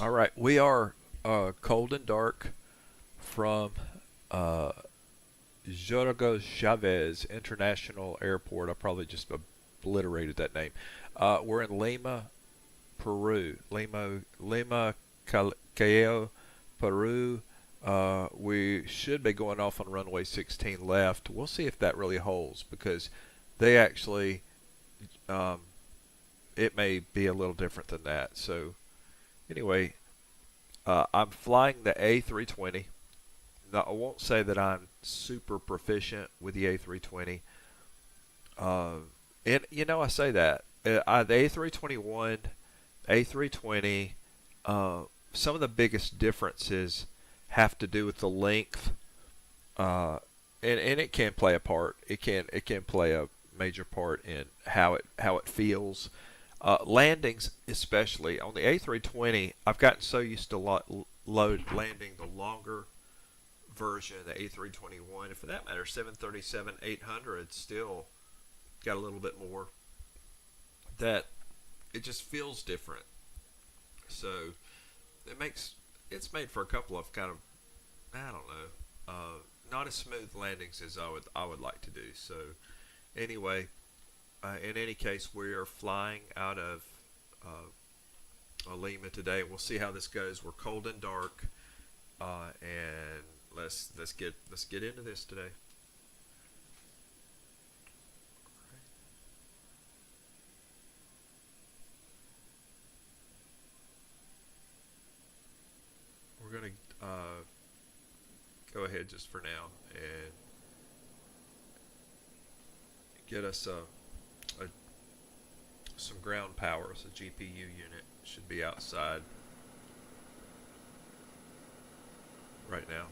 All right, we are cold and dark from uh, Jorge Chavez International Airport. I probably just obliterated that name. We're in Lima, Peru. Callao, Peru. We should be going off on runway 16 left. We'll see if that really holds because they actually, um, it may be a little different than that. So, anyway, I'm flying the A320. Now, I won't say that I'm super proficient with the A320. And I say that the A321, A320, some of the biggest differences have to do with the length, uh, and it can play a part. It can play a major part in how it feels. Landings, especially on the A320, I've gotten so used to load landing the longer version, the A321, and for that matter, 737-800 still got a little bit more. That it just feels different. So it's made for a couple of kind of, I don't know, not as smooth landings as I would like to do. So anyway, in any case, we are flying out of Lima today. We'll see how this goes. We're cold and dark, and let's get into this today. We're gonna go ahead just for now and get us some ground power. So GPU unit should be outside right now.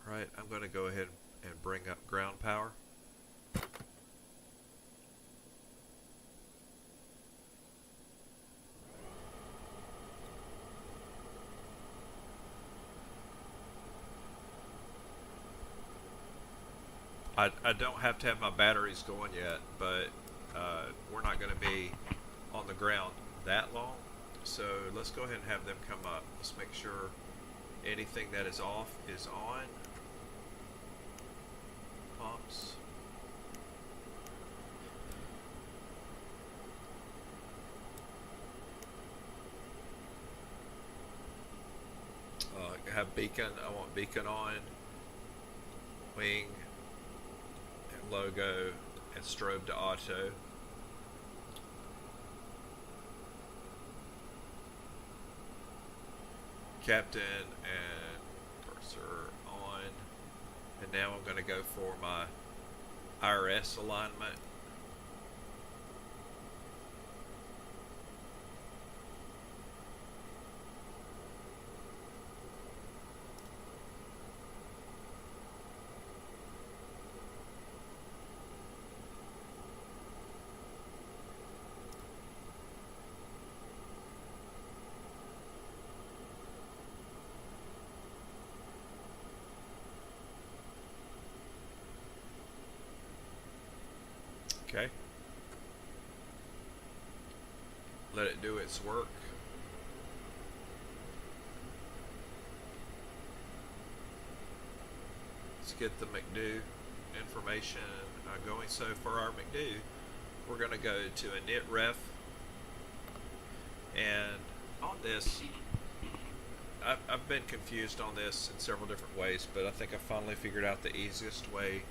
All right, I'm going to go ahead and bring up ground power. I don't have to have my batteries going yet, but we're not going to be on the ground that long. So let's go ahead and have them come up. Let's make sure anything that is off is on. Pumps. Have beacon. I want beacon on. Wing and logo and strobe to auto. Captain and cursor on. And now I'm going to go for my IRS alignment. Okay. Let it do its work. Let's get the McDo information going. So for our McDo, we're going to go to init ref, and on this, I've been confused on this in several different ways, but I think I finally figured out the easiest way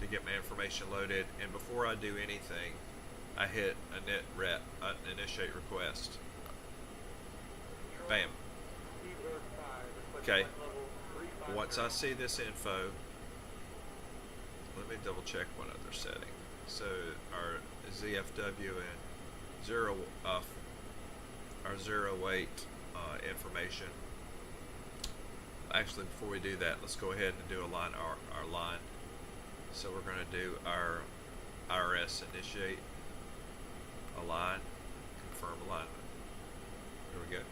to get my information loaded. And before I do anything, I hit init rep, initiate request. Bam. Okay. Once I see this info, let me double check one other setting. So our ZFW and our zero weight information. Actually, before we do that, let's go ahead and do our line. So we're going to do our IRS initiate align, confirm alignment. There we go.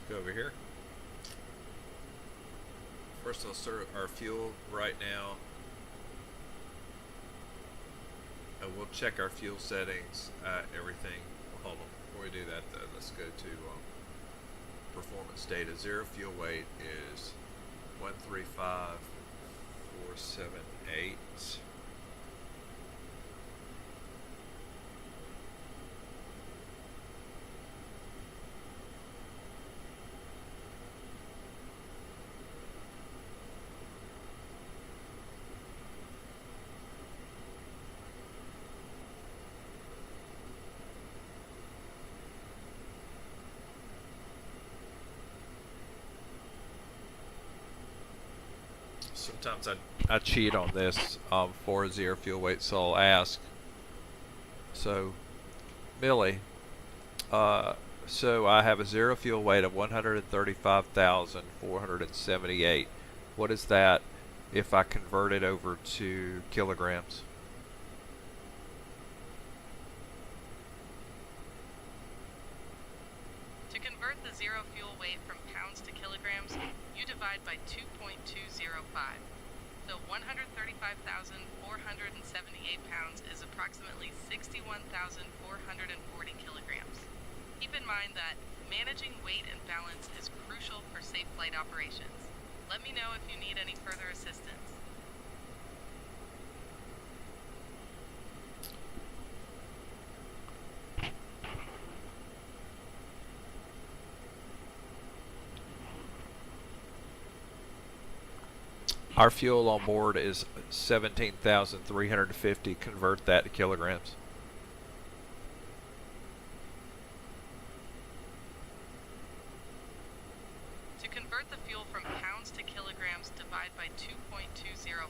Go over here. First I'll start our fuel right now, and we'll check our fuel settings, everything. Well, hold on, before we do that though, let's go to performance data. Zero fuel weight is 135,478. Sometimes I cheat on this for zero fuel weight, so I'll ask. So, Millie, so I have a zero fuel weight of 135,478. What is that if I convert it over to kilograms? To convert the zero fuel weight from pounds to kilograms, you divide by 2.205. So 135,478 pounds is approximately 61,440 kilograms. Keep in mind that managing weight and balance is crucial for safe flight operations. Let me know if you need any further assistance. Our fuel on board is 17,350. Convert that to kilograms. To convert the fuel from pounds to kilograms, divide by 2.205.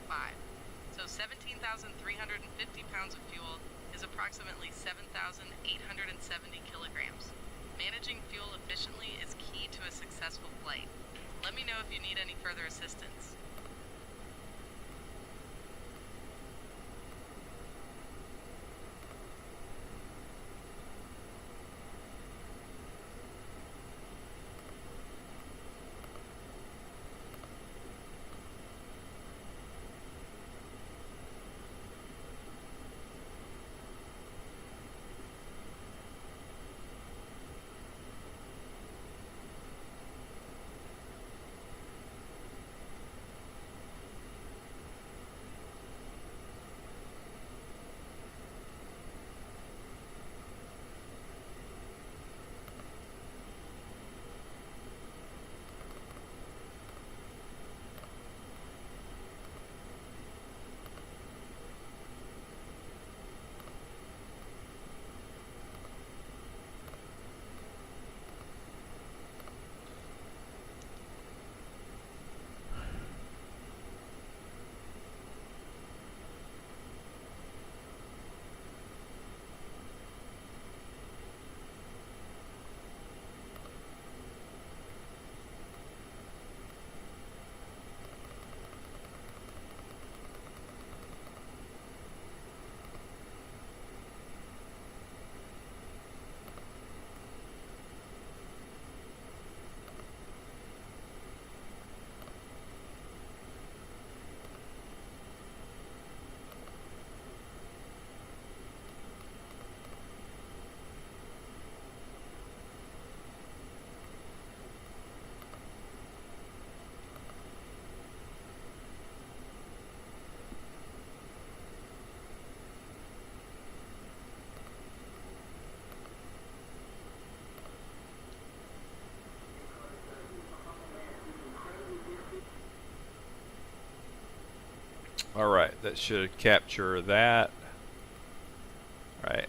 So 17,350 pounds of fuel is approximately 7,870 kilograms. Managing fuel efficiently is key to a successful flight. Let me know if you need any further assistance. that should capture that. Right.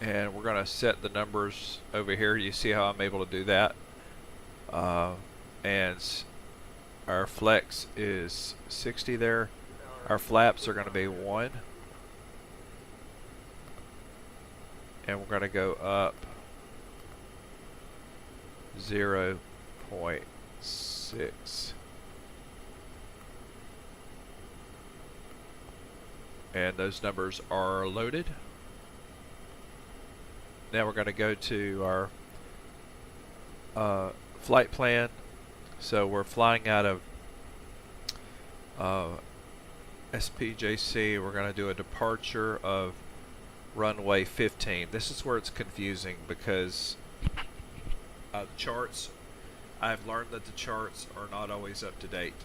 And we're going to set the numbers over here. You see how I'm able to do that? And our flex is 60 there. Our flaps are going to be 1. And we're going to go up 0.6. And those numbers are loaded. Now we're going to go to our flight plan. So we're flying out of SPJC. We're going to do a departure of runway 15. This is where it's confusing because the charts, I've learned that the charts are not always up to date.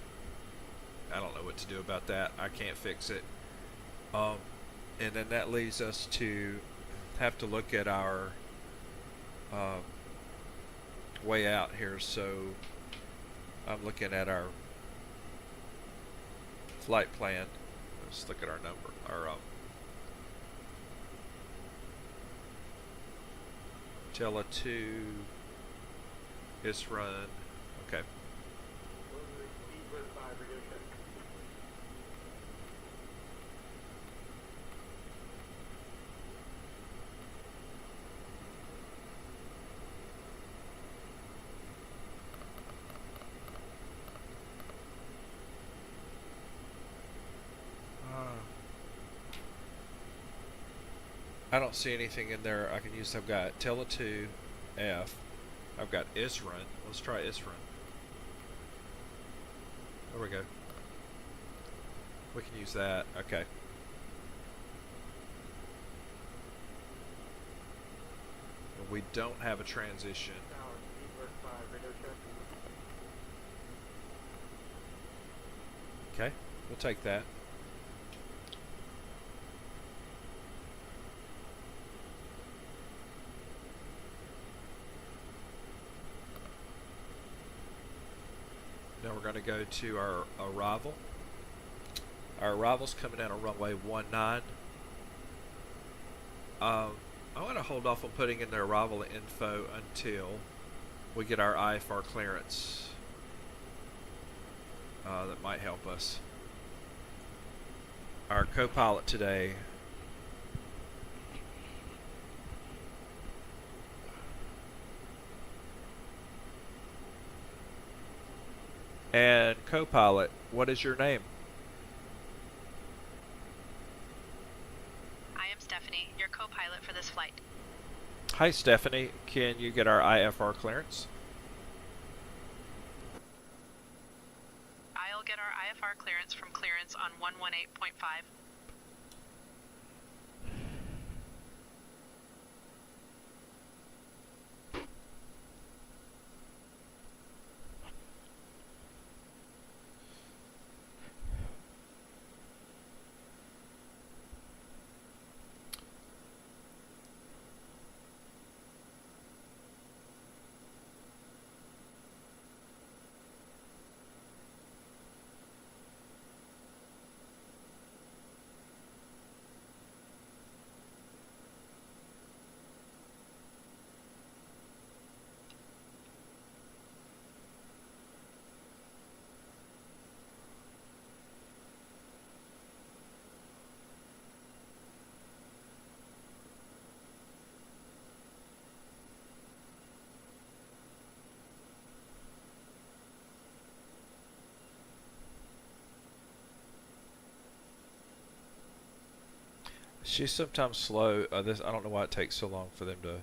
I don't know what to do about that. I can't fix it. And then that leads us to have to look at our way out here. So I'm looking at our flight plan. Let's look at our number, our Tela 2 ISREN. Okay. I don't see anything in there I can use. I've got Tela 2 F. I've got ISREN. Let's try ISREN. There we go. We can use that. Okay. We don't have a transition. Okay, we'll take that. Now we're going to go to our arrival. Our arrival's coming in on runway 19. I'm going to hold off on putting in the arrival info until we get our IFR clearance. That might help us. Our co-pilot today and co-pilot, what is your name? I am Stephanie, your co-pilot for this flight. Hi Stephanie, can you get our IFR clearance? I'll get our IFR clearance from clearance on 118.5. She's sometimes slow. This I don't know why it takes so long for them to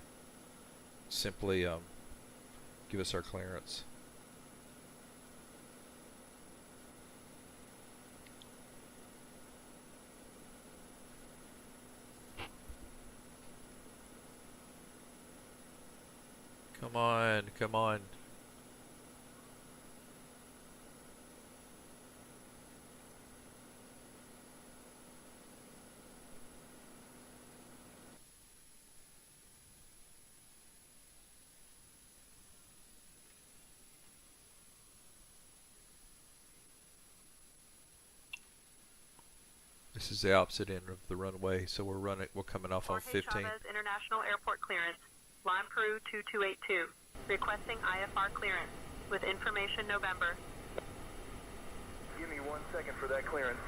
simply give us our clearance. Come on, come on. This is the opposite end of the runway, so we're coming off on 15. Chavez International Airport clearance, Lime Peru 2282, requesting IFR clearance with information November. Give me 1 second for that clearance.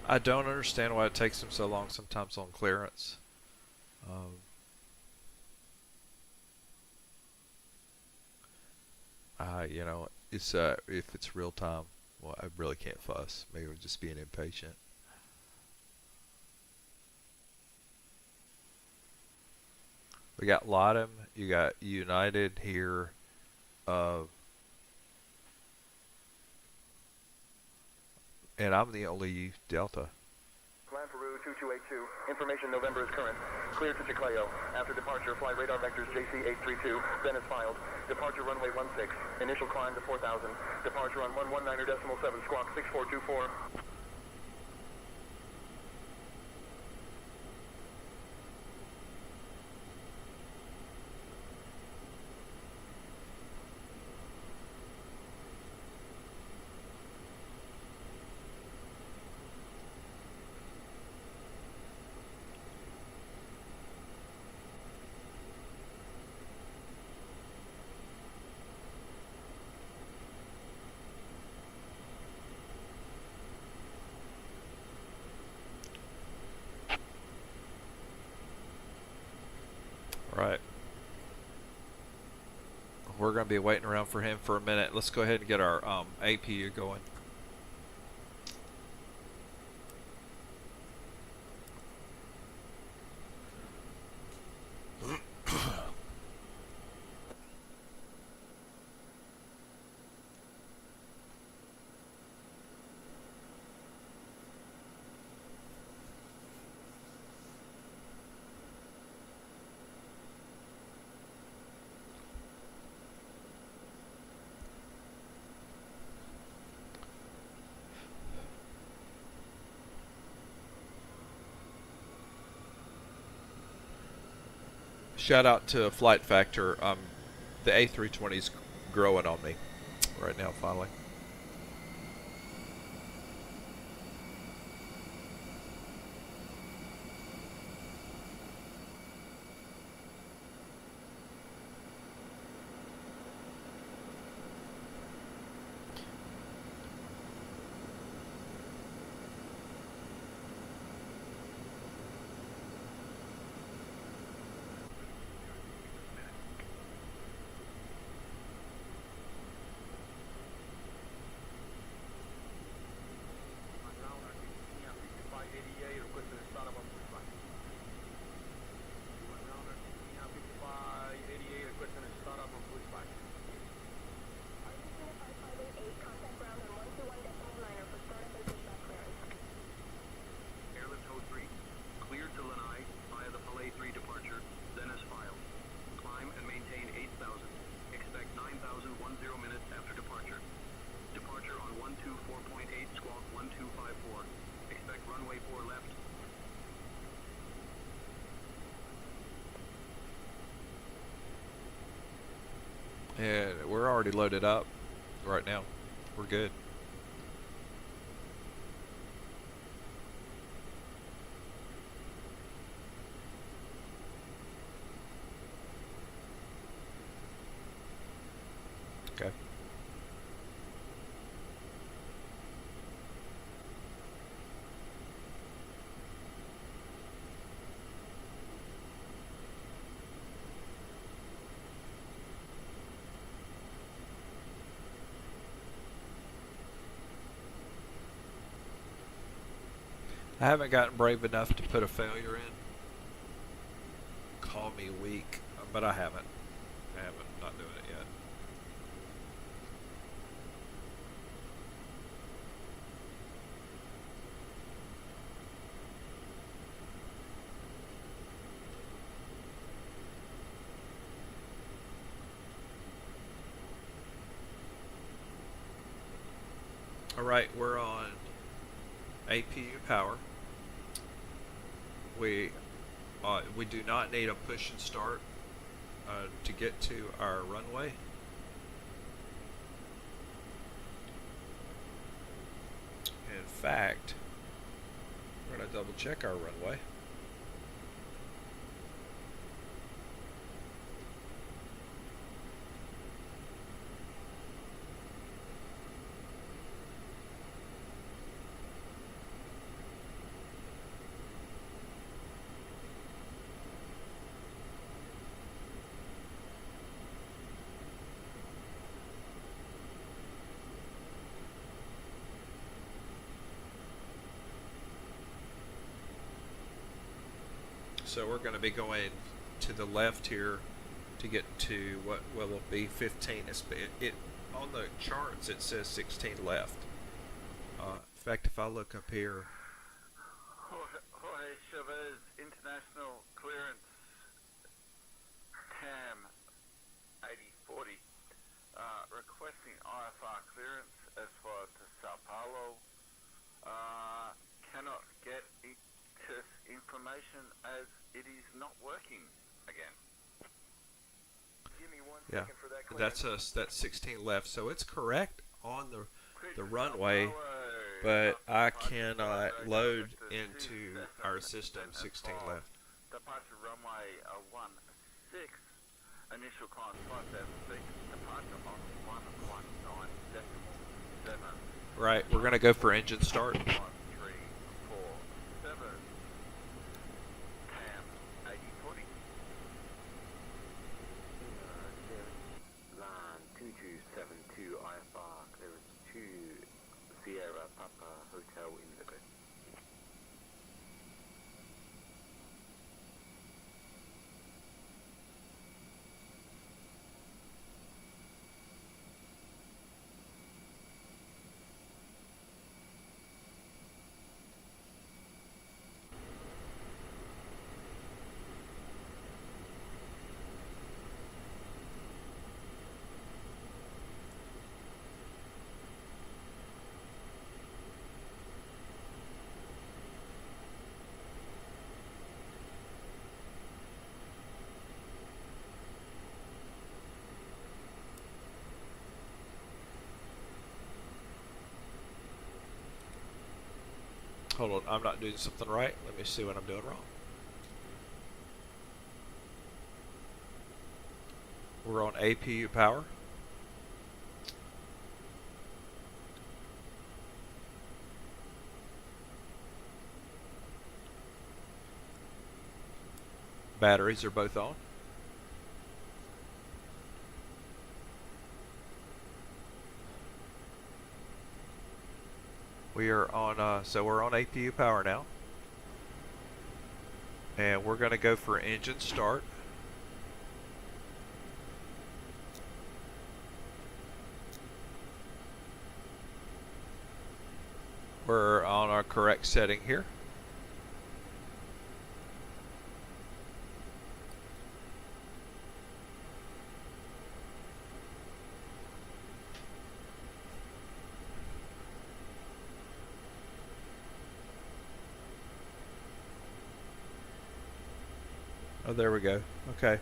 I don't understand why it takes them so long sometimes on clearance. You know, it's if it's real time, well, I really can't fuss. Maybe we're just being impatient. We got Latam, you got United here, and I'm the only Delta. Lime Peru 2282, information November is current. Clear to Chiclayo. After departure, fly radar vectors JC 832, then is filed. Departure runway 16, initial climb to 4,000. Departure on 119.7, squawk 6424. Right. We're going to be waiting around for him for a minute. Let's go ahead and get our APU going. Shout out to Flight Factor. The A320 is growing on me right now, finally. And we're already loaded up right now. We're good. Okay. I haven't gotten brave enough to put a failure in. Call me weak, but I haven't. Not doing it yet. All right, we're on APU power. We do not need a push and start to get to our runway. In fact, we're going to double check our runway. So we're going to be going to the left here to get to what will be 15. It on the charts it says 16 left. In fact, if I look up here, Jorge Chavez, international clearance, TAM 8040, requesting IFR clearance as far to Sao Paulo. Cannot get information as it is not working again. Give me 1 yeah, second for that clearance. that's 16 left. So it's correct on the runway, but I cannot load into our system 16 left. Departure runway 16, initial climb 5,000 feet, departure on 119.7. Right, we're going to go for engine start. 1347, TAM 8040. Line 2272 IFR, clearance to Sierra Papa Hotel Indigo. Hold on, I'm not doing something right. Let me see what I'm doing wrong. We're on APU power. Batteries are both on. We are on, so we're on APU power now. And we're going to go for engine start. We're on our correct setting here. Oh, there we go. Okay.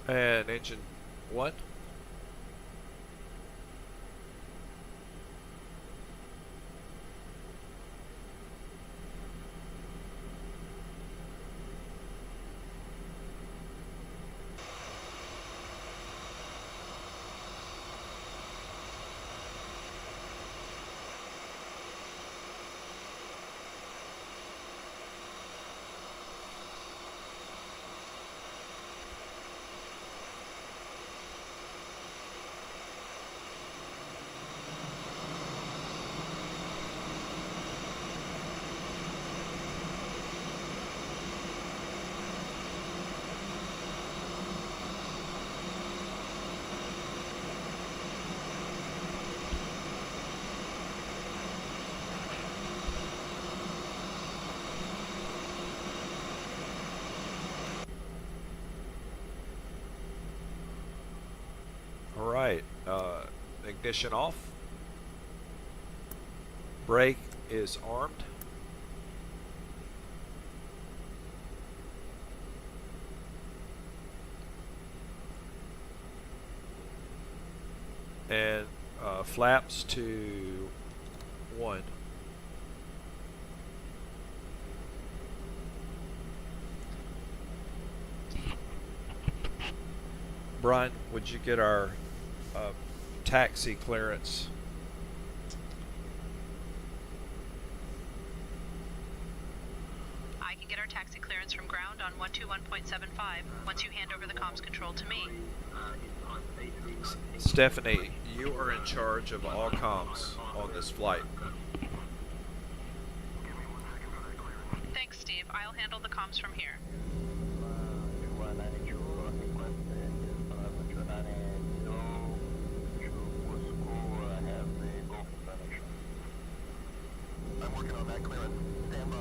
And engine 1. Alright, ignition off. Brake is armed. And flaps to 1. Brian, would you get our taxi clearance? I can get our taxi clearance from ground on 121.75 once you hand over the comms control to me. Stephanie, you are in charge of all comms on this flight. Thanks, Steve. I'll handle the comms from here. I'm working on that clearance. Stand by.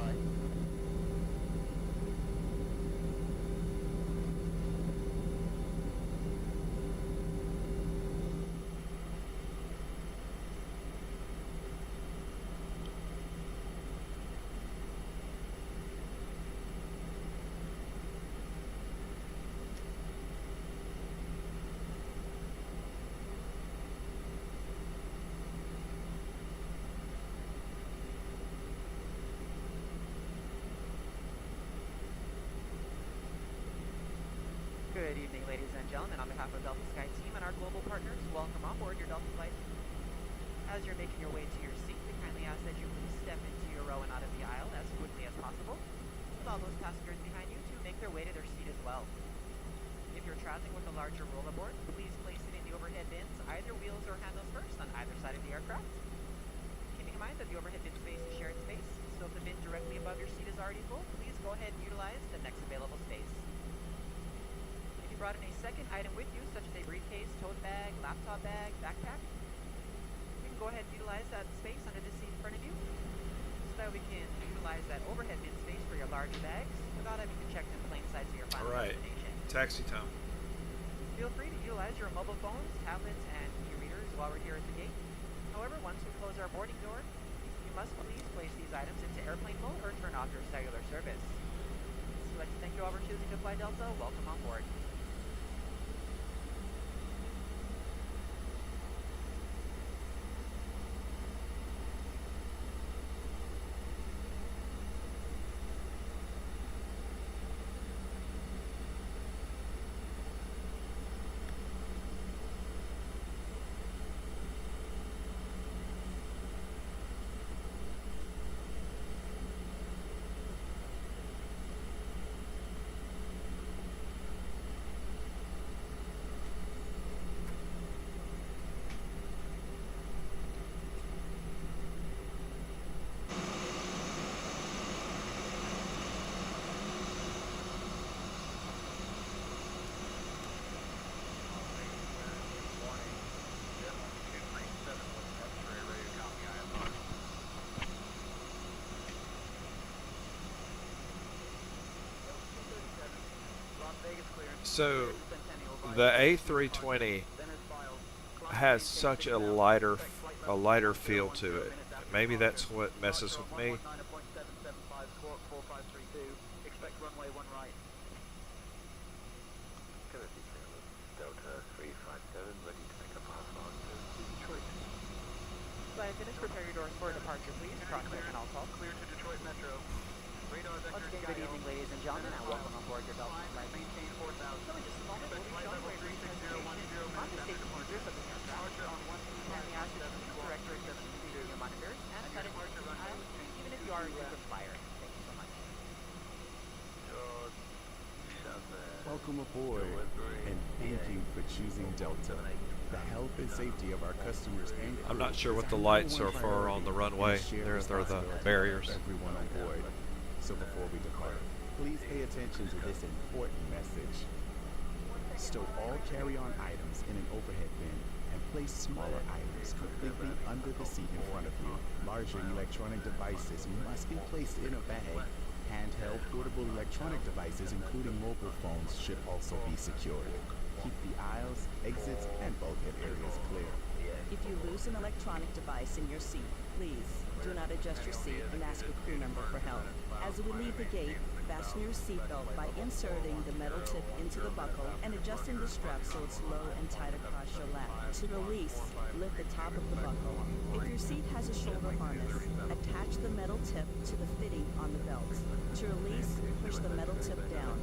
Good evening, ladies and gentlemen. On behalf of Delta Sky Team and our global partners, welcome on board your Delta flight. As you're making your way to your seat, we kindly ask that you please step into your row and out of the aisle as quickly as possible, with all those passengers behind you to make their way to their seat as well. If you're traveling with a larger roll aboard, please place it in the overhead bins, either wheels or handles first, on either side of the aircraft. Keeping in mind that the overhead bin space is shared space, so if the bin directly above your seat is already full, please go ahead and utilize the next available space. Brought in a second item with you, such as a briefcase, tote bag, laptop bag, backpack, you can go ahead and utilize that space under the seat in front of you, so that we can utilize that overhead bin space for your larger bags without having to check the plain sides of your final destination. Taxi time. Feel free to utilize your mobile phones, tablets, and e-readers while we're here at the gate. However, once we close our boarding door, you must please place these items into airplane mode or turn off your cellular service. So I'd like to thank you all for choosing to fly Delta. Welcome on board. So the A320 has such a lighter feel to it. Maybe that's what messes with me. flight attendants, prepare your doors for departure, please. Cross-check and all calls. Clear to Detroit Metro. Radar Once vector again, good evening, ladies and gentlemen, and welcome on board your Delta flight. maintain 4,000. So in just a moment, we'll be showing where your presentation on the safety features of this aircraft. Kindly ask you to please direct your attention to your monitors and set it to the aisle, even if you are a frequent flyer. Thank you so much. Welcome aboard, and thank you for choosing Delta. The health and safety of our customers and crew I'm not sure what is the our lights number are one for priority on the and runway. shared They're the responsibility barriers. of everyone on board. So before we depart, please pay attention to this important message. Stow all carry-on items in an overhead bin and place smaller items completely under the seat in front of you. Larger electronic devices must be placed in a bag. Handheld portable electronic devices, including mobile phones, should also be secured. Keep the aisles, exits, and bulkhead areas clear. If you lose an electronic device in your seat, please do not adjust your seat and ask a crew member for help. As we leave the gate, fasten your seatbelt by inserting the metal tip into the buckle and adjusting the strap so it's low and tight across your lap. To release, lift the top of the buckle. If your seat has a shoulder harness, attach the metal tip to the fitting on the belt. To release, push the metal tip down.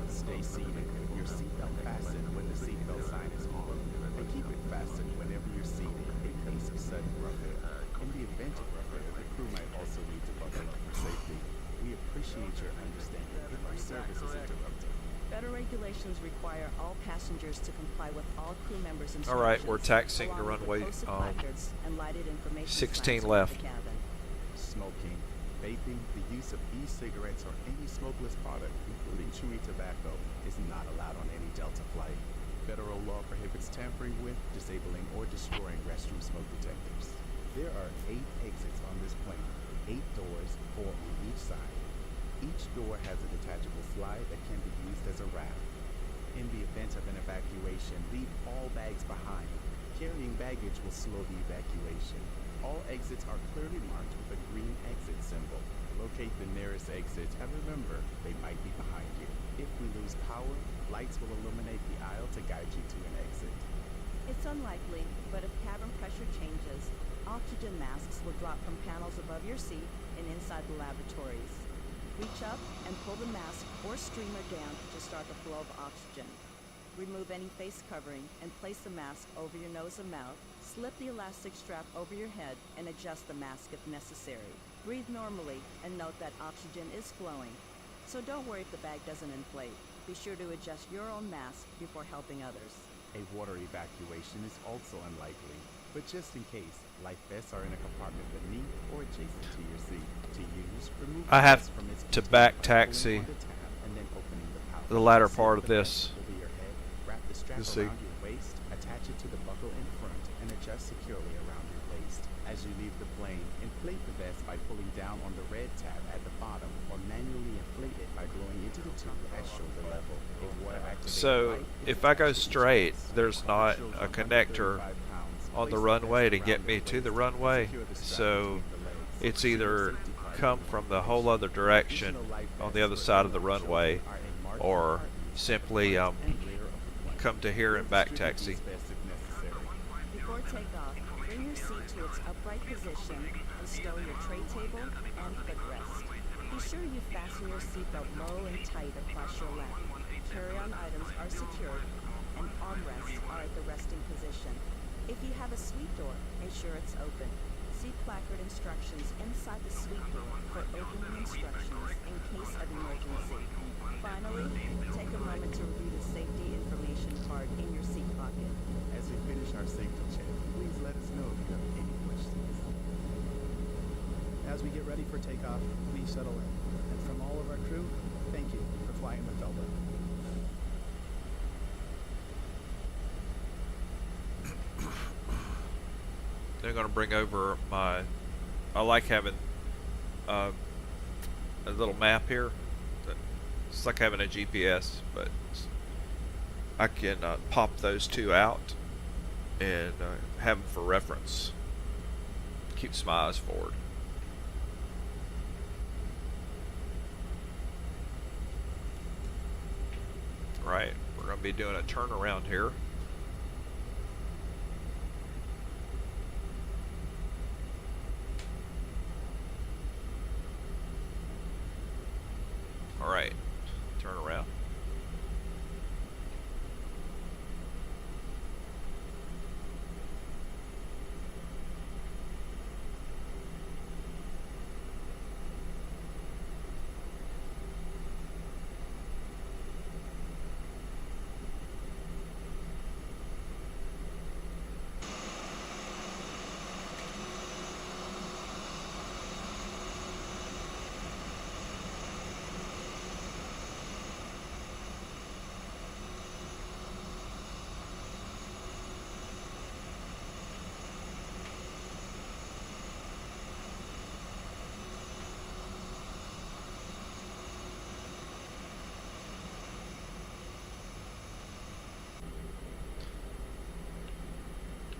Stay seated, your seatbelt fastened when the seatbelt sign is on, and keep it fastened whenever you're seated in case of sudden rough air. In the event of rough air, the crew might also need to buckle up for safety. We appreciate your understanding if our service is interrupted. Federal regulations require all passengers to comply with all crew members' instructions. All right, we're taxiing to along with runway posted placards and lighted information 16 signs left. above the cabin. Smoking, vaping, the use of e-cigarettes or any smokeless product, including chewing tobacco, is not allowed on any Delta flight. Federal law prohibits tampering with, disabling, or destroying restroom smoke detectors. There are 8 exits on this plane, 8 doors, 4 on each side. Each door has a detachable slide that can be used as a raft. In the event of an evacuation, leave all bags behind. Carrying baggage will slow the evacuation. All exits are clearly marked with a green exit symbol. Locate the nearest exit and remember, they might be behind you. If we lose power, lights will illuminate the aisle to guide you to an exit. It's unlikely, but if cabin pressure changes, oxygen masks will drop from panels above your seat and inside the lavatories. Reach up and pull the mask or streamer down to start the flow of oxygen. Remove any face covering and place the mask over your nose and mouth. Slip the elastic strap over your head and adjust the mask if necessary. Breathe normally and note that oxygen is flowing. So don't worry if the bag doesn't inflate. Be sure to adjust your own mask before helping others. A water evacuation is also unlikely, but just in case, life vests are in a compartment beneath or adjacent to your seat. To use, remove I the have vest from its to container back by pulling taxi on the tab and then opening the pouch. the latter Seal part of the this. vest over your head, wrap the strap Let's see. around your waist, attach it to the buckle in front, and adjust securely around your waist. As you leave the plane, inflate the vest by pulling down on the red tab at the bottom or manually inflate it by blowing into the tube at shoulder level. A water-activated So light if I go is straight, attached to there's the not shows a 135 connector pounds. on the Place runway to vest get around me your to the waist. runway. Secure the strap So between the legs. it's Secure either safety card come in from your the waist. whole other direction Additional life on vests the other for side of the unmarked runway, children are a marked or compartment simply front and rear of the plane. come to here and back Distribute taxi. these vests if necessary. Before takeoff, bring your seat to its upright position and stow your tray table and footrest. Be sure you fasten your seatbelt low and tight across your lap. Carry-on items are secured and armrests are at the resting position. If you have a suite door, ensure it's open. See placard instructions inside the suite door for opening instructions in case of emergency. Finally, take a moment to review the safety information card in your seat pocket. As we finish our safety check, please let us know if you have any questions. As we get ready for takeoff, please settle in. And from all of our crew, thank you for flying with Delta. They're going to bring over my. I like having a little map here. It's like having a GPS, but I can pop those two out and have them for reference. Keeps my eyes forward. Right, we're going to be doing a turnaround here.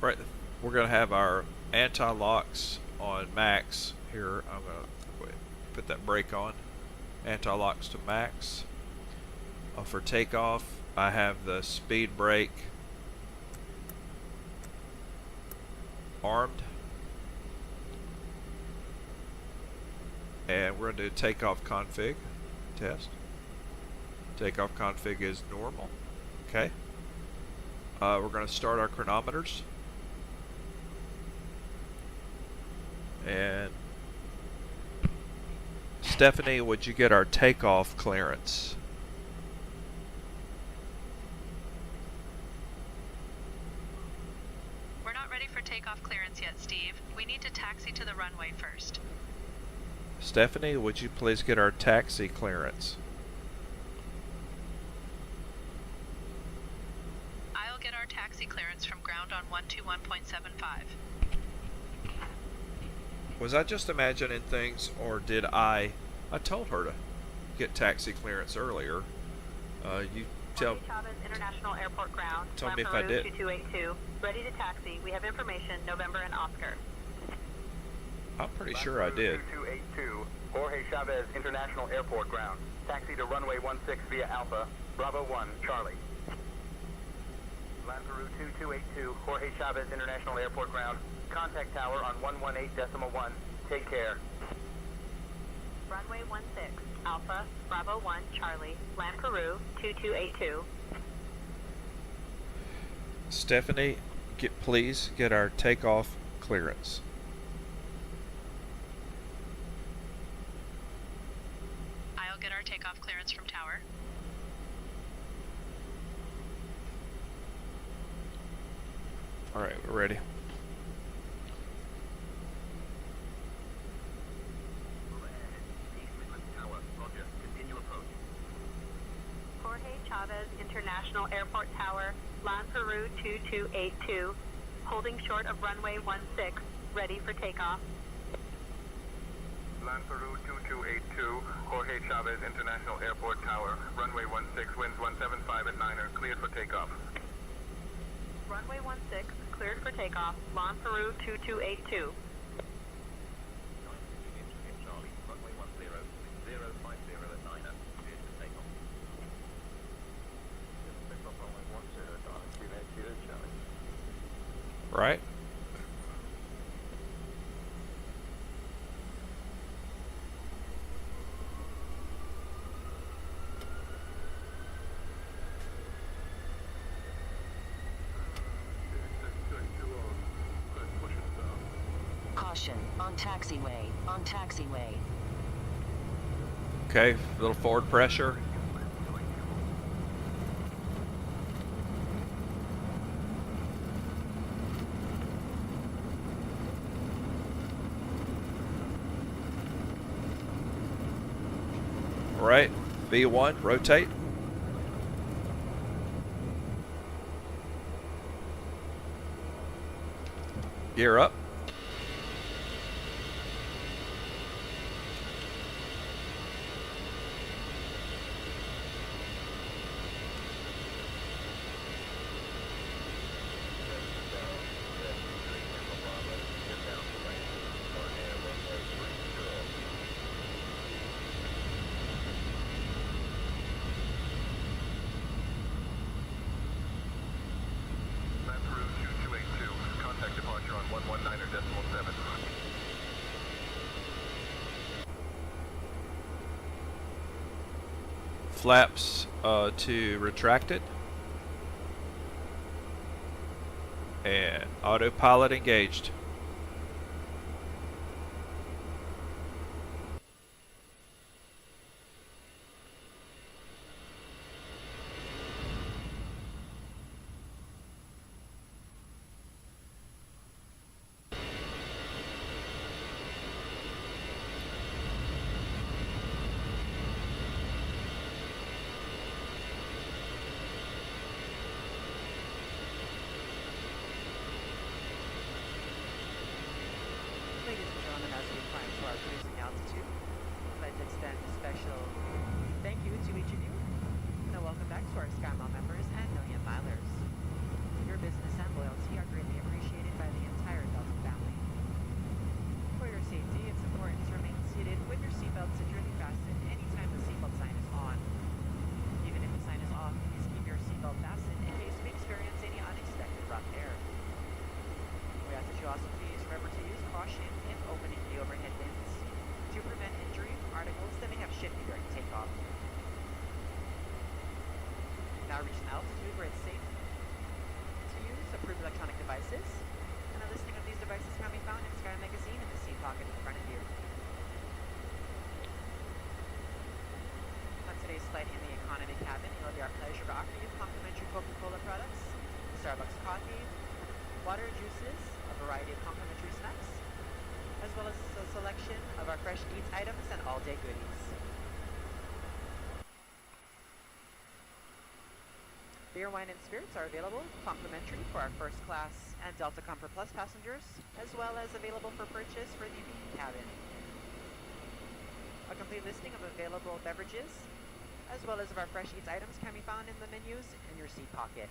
right, we're going to have our anti-locks on max here. I'm going to put that brake on. Anti-locks to max. For takeoff, I have the speed brake armed. And we're going to do takeoff config test. Takeoff config is normal. Okay. We're going to start our chronometers. And Stephanie, would you get our takeoff clearance? We're not ready for takeoff clearance yet, Steve. We need to taxi to the runway first. Stephanie, would you please get our taxi clearance? I'll get our taxi clearance from ground on 121.75. Was I just imagining things, or did I told her to get taxi clearance earlier. You tell Chavez International Airport ground. Tell me if I did. 2282. Ready to taxi. We have information, November and Oscar. I'm pretty sure I did. 2282, Jorge Chavez International Airport ground. Taxi to runway 16 via Alpha, Bravo 1, Charlie. Land Peru 2282, Jorge Chavez International Airport ground. Contact tower on 118.1. Take care. Runway 16, Alpha, Bravo 1, Charlie. Land Peru 2282. Stephanie, please get our takeoff clearance. I'll get our takeoff clearance from tower. All right, we're ready. Jorge Chavez International Airport Tower, Land Peru 2282, holding short of runway 16, ready for takeoff. Land Peru 2282, Jorge Chavez International Airport Tower, runway 16, winds 175 at 9er, cleared for takeoff. Runway 16, cleared for takeoff, Land Peru 2282. Right? Caution, on taxiway, on taxiway. Okay, a little forward pressure. All right, V1, rotate. Gear up. Flaps to retracted, and autopilot engaged. Ladies and gentlemen, as we climb to our cruising altitude, I'd like to extend a special thank you to each of you, and a welcome back to our SkyMile members and Million Milers. Your business and loyalty are greatly appreciated. where it's safe to use approved electronic devices. And a listing of these devices can be found in Sky Magazine in the seat pocket in front of you. On today's flight in the economy cabin, it will be our pleasure to offer you complimentary Coca-Cola products, Starbucks coffee, water, juices, a variety of complimentary snacks, as well as a selection of our fresh eats items and all-day goodies. Beer, wine, and spirits are available complimentary for our first class and Delta Comfort Plus passengers, as well as available for purchase for the main cabin. A complete listing of available beverages, as well as of our fresh eats items, can be found in the menus in your seat pocket.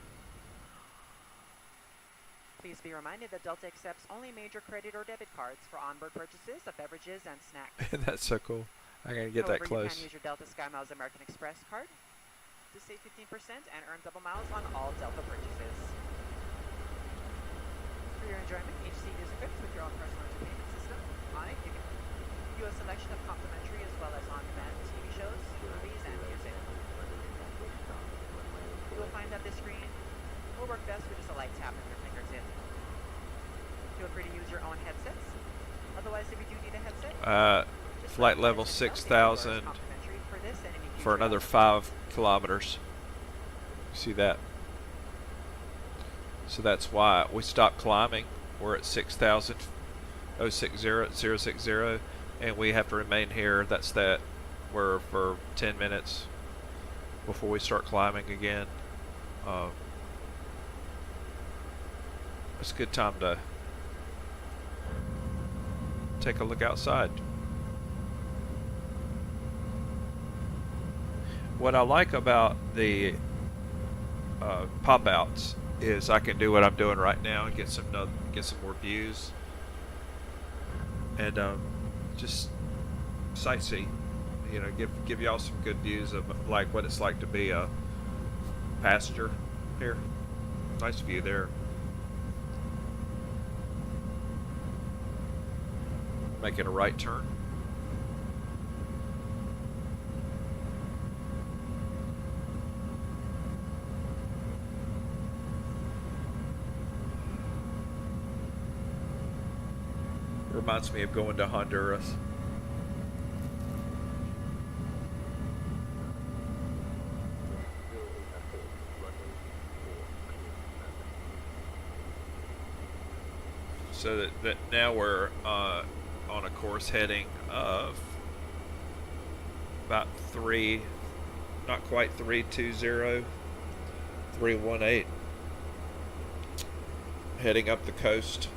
Please be reminded that Delta accepts only major credit or debit cards for onboard purchases of beverages and snacks. That's so cool. I'm going to get that However, close. you can use your Delta SkyMiles American Express card to save 15% and earn double miles on all Delta purchases. For your enjoyment, each seat is equipped with your own personal entertainment system. On it, you can view a selection of complimentary as well as on-demand TV shows, movies, and music. You will find that this screen will work best with just a light tap of your fingertip. Feel free to use your own headsets. Otherwise, if you do need a headset, flight level 6,000 for another 5 kilometers. See that? So that's why we stopped climbing. We're at 6,000, 060, and we have to remain here. That's that. We're for 10 minutes before we start climbing again. It's a good time to take a look outside. What I like about the pop-outs is I can do what I'm doing right now and get some more views and just sightsee. You know, give y'all some good views of like what it's like to be a passenger here. Nice view there. Making a right turn. Reminds me of going to Honduras. So that now we're on a course heading of about not quite 320, 318, heading up the coast.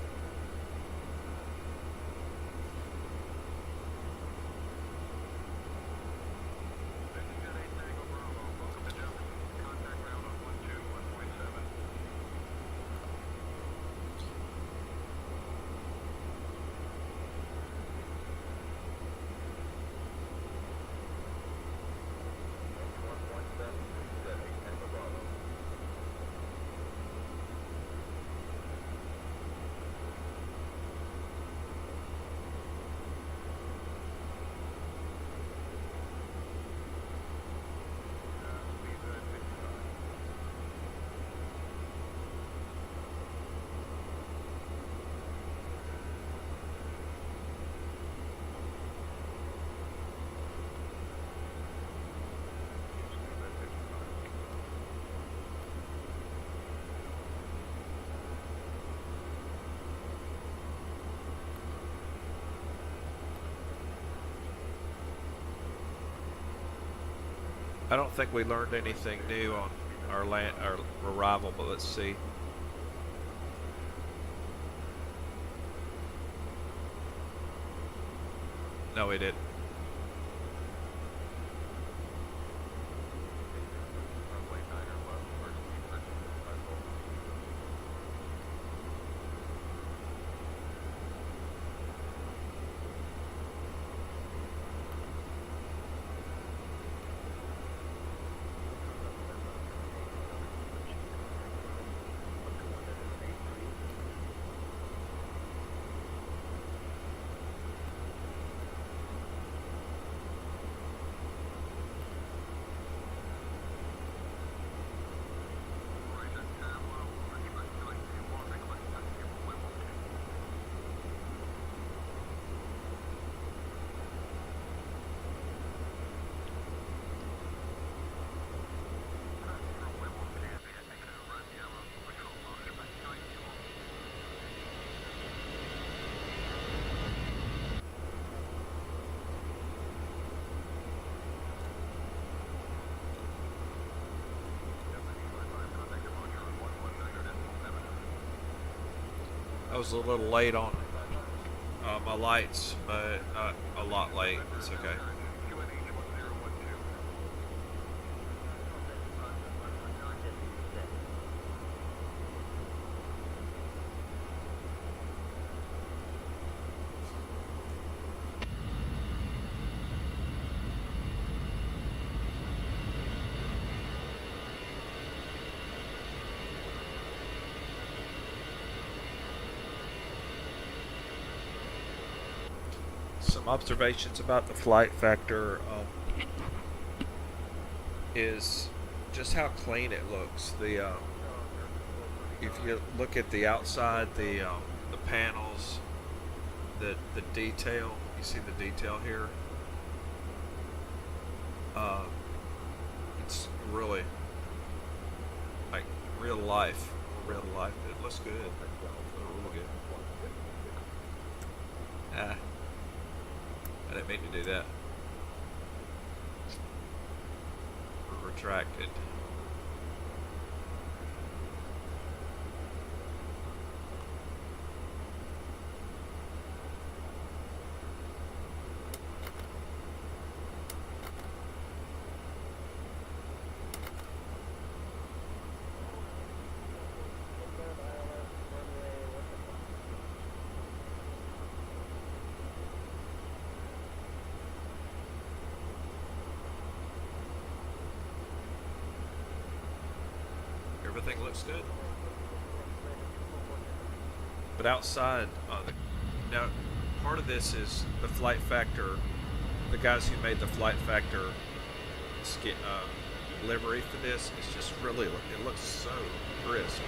I don't think we learned anything new on our arrival, but let's see. No, we didn't. I was a little late on my lights, but not a lot late. It's okay. Some observations about the flight factor is just how clean it looks. The if you look at the outside, the panels, the detail. You see the detail here. It's really like real life. Real life. It looks good. Real good. I didn't mean to do that. Retracted. Everything looks good. But outside, now part of this is the flight factor. The guys who made the flight factor livery for this, it's just really, it looks so crisp.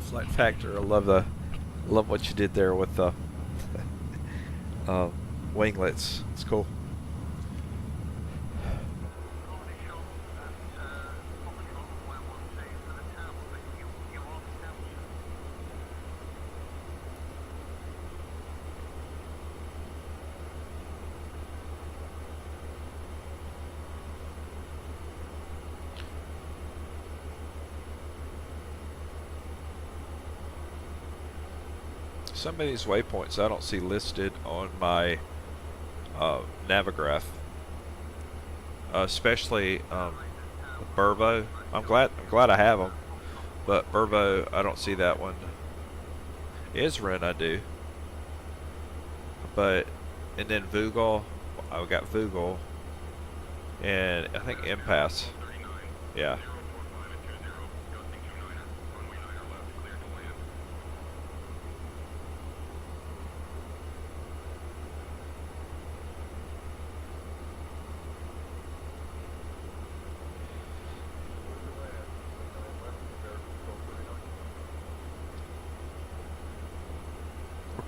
Flight factor. I love what you did there with the winglets. It's cool. Some of these waypoints I don't see listed on my Navigraph, especially Burbo. I'm glad I have them, but Burbo I don't see that one. ISREN I do, but and then Voogle, I've got Voogle, and I think MIPAS. Yeah.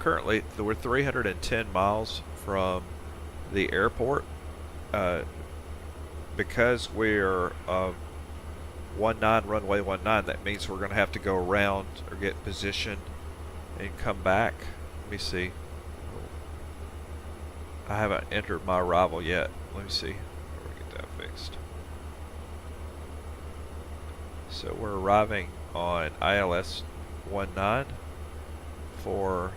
Currently, we're 310 miles from the airport. Because we're 19 runway 19, that means we're going to have to go around or get positioned and come back. Let me see. I haven't entered my arrival yet. Let me see. Where we get that fixed. So we're arriving on ILS 19 for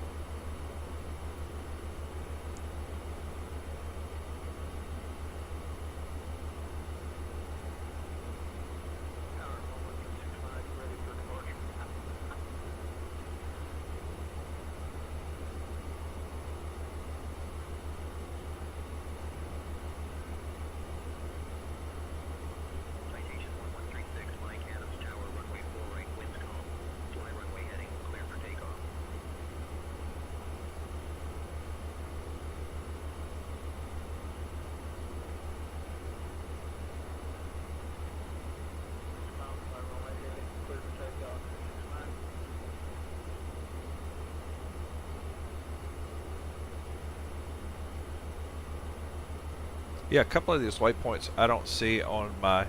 Yeah, a couple of these waypoints I don't see on my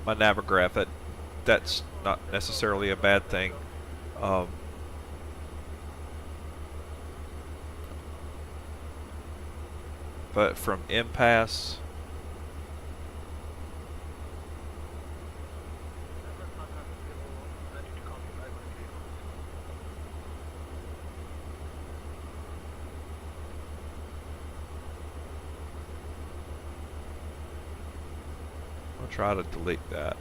Navigraph. That's not necessarily a bad thing. But from impasse, I'll try to delete that.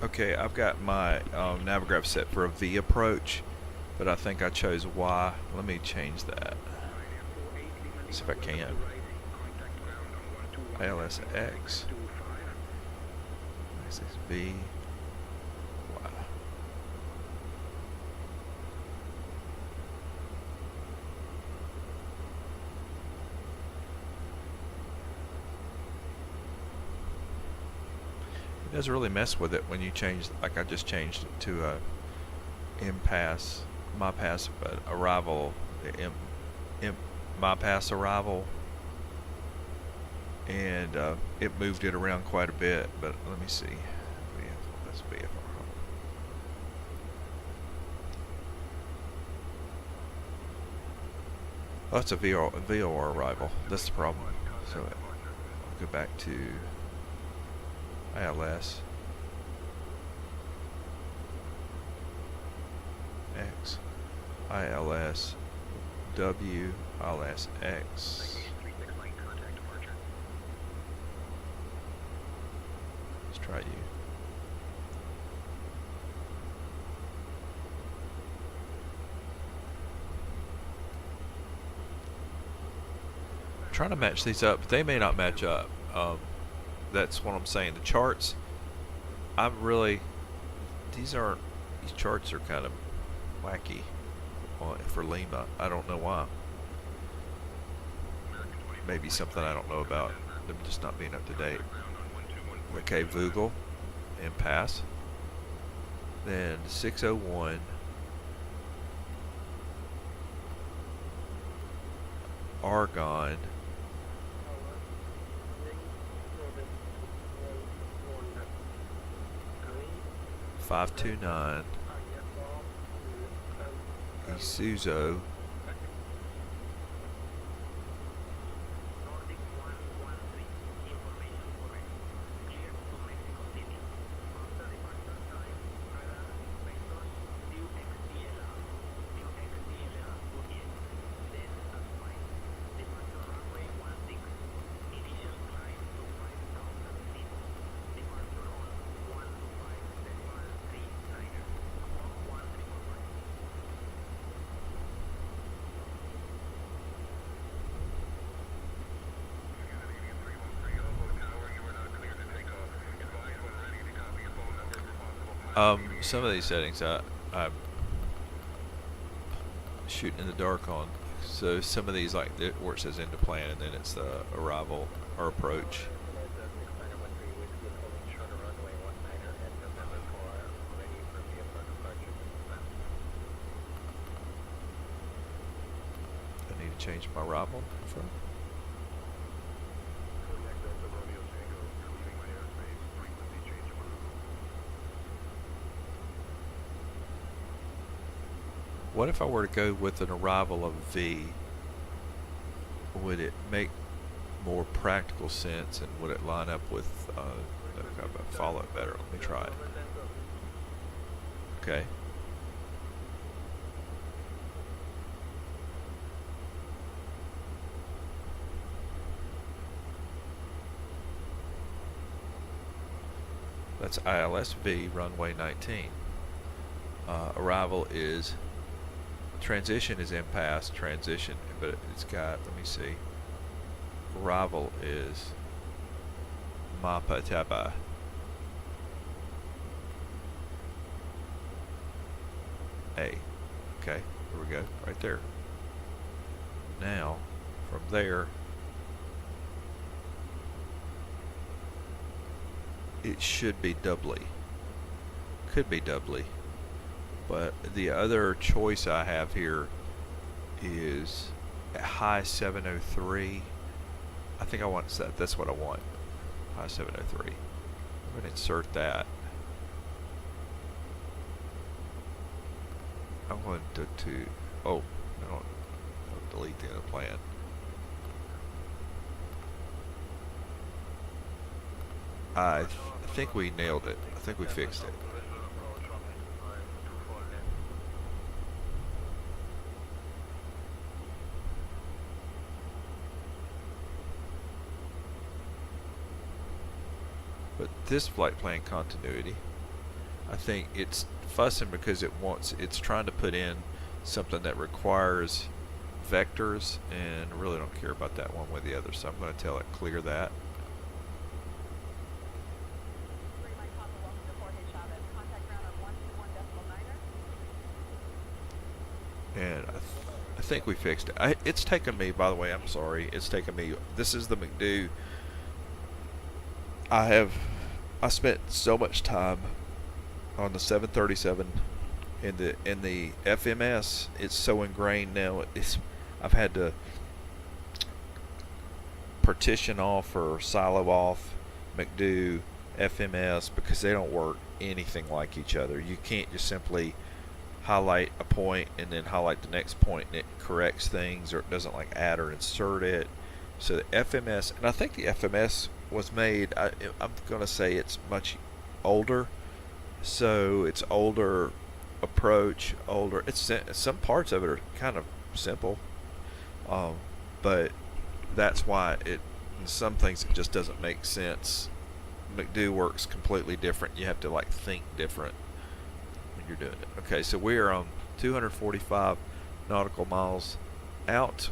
Okay, I've got my Navigraph set for a V approach, but I think I chose Y. Let me change that. See if I can. ILSX. V. Y. It does really mess with it when you change, like I just changed it to a impasse, MIPAS, but arrival, MIPAS arrival, and it moved it around quite a bit. But let me see. Let's be it. Oh, it's a VOR arrival. That's the problem. So I'll go back to ILS X ILS W ILS X. Let's try you. I'm trying to match these up, but they may not match up. That's what I'm saying. The charts, these charts are kind of wacky for Lima. I don't know why. Maybe something I don't know about. Them just not being up to date. Okay, Vogel, impasse. Then 601. Argonne. 529 Isuzu. Some of these settings I'm shooting in the dark on. So some of these, like where it says into plan and then it's the arrival or approach. I need to change my arrival info. What if I were to go with an arrival of V? Would it make more practical sense, and would it line up with follow it better? Let me try it. Okay. That's ILSV runway 19. Arrival is transition is impasse transition, but it's got, let me see. Arrival is MIPAS. A. Okay, here we go, right there. Now, from there, it should be doubly. Could be doubly. But the other choice I have here is at high 703. I think I want that. That's what I want. High 703. I'm going to insert that. I'm going to oh, I'll delete the other plan. I think we nailed it. I think we fixed it. But this flight plan continuity, I think it's fussing because it's trying to put in something that requires vectors, and I really don't care about that one way or the other, so I'm going to tell it clear that. And I think we fixed it. It's taken me, by the way, I'm sorry, it's taken me, this is the McDo. I spent so much time on the 737 in the FMS. It's so ingrained now. I've had to partition off or silo off McDo, FMS, because they don't work anything like each other. You can't just simply highlight a point and then highlight the next point and it corrects things, or it doesn't like add or insert it. So the FMS, and I think the FMS was made, I'm going to say it's much older, so it's older approach, older, it's some parts of it are kind of simple, but that's why some things it just doesn't make sense. McDo works completely different. You have to like think different when you're doing it. Okay, so we are on 245 nautical miles out.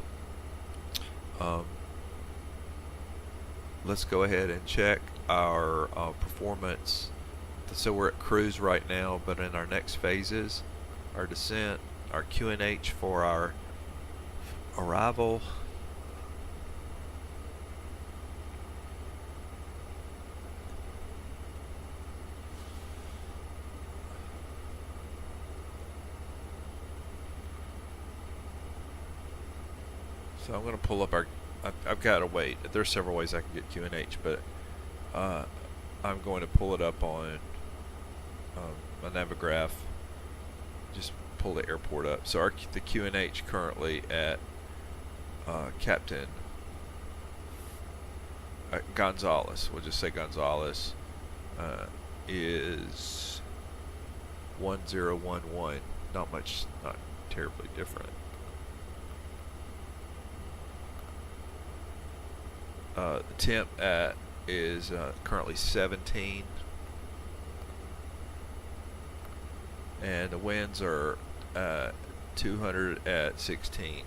Let's go ahead and check our performance. So we're at cruise right now, but in our next phases, our descent, our QNH for our arrival, so I'm going to pull up our, I've got to wait. There's several ways I can get QNH, but I'm going to pull it up on my Navigraph. Just pull the airport up. So the QNH currently at Captain Gonzalez, we'll just say Gonzalez, is 1011. Not terribly different. The temp is currently 17, and the winds are 200 at 16.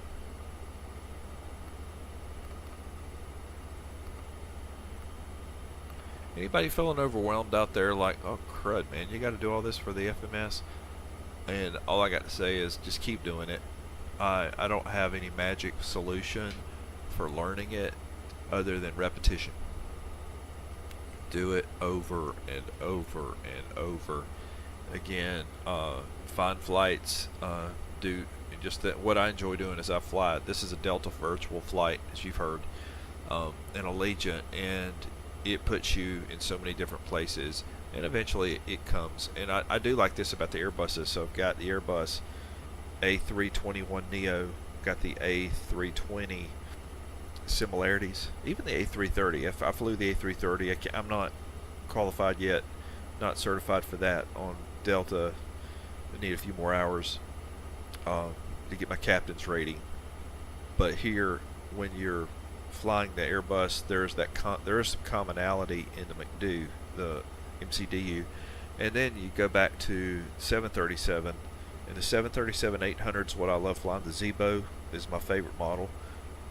Anybody feeling overwhelmed out there like, oh crud, man, you got to do all this for the FMS? And all I got to say is just keep doing it. I don't have any magic solution for learning it other than repetition. Do it over and over and over again. Find flights. Do just that. What I enjoy doing is I fly. This is a Delta virtual flight, as you've heard, an Allegiant, and it puts you in so many different places, and eventually it comes. And I do like this about the Airbuses. So I've got the Airbus A321neo, got the A320. Similarities, even the A330. If I flew the A330, I'm not qualified yet, not certified for that on Delta. I need a few more hours to get my captain's rating. But here, when you're flying the Airbus, there's some commonality in the McDo, the MCDU, And then you go back to 737, and the 737-800 is what I love flying. The Zebo is my favorite model.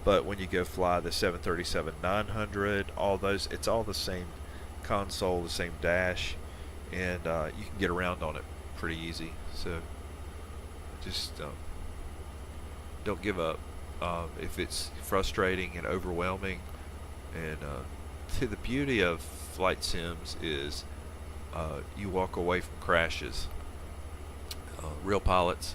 But when you go fly the 737-900, all those, it's all the same console, the same dash, and you can get around on it pretty easy. So just don't give up. If it's frustrating and overwhelming, and see, the beauty of flight sims is you walk away from crashes. Real pilots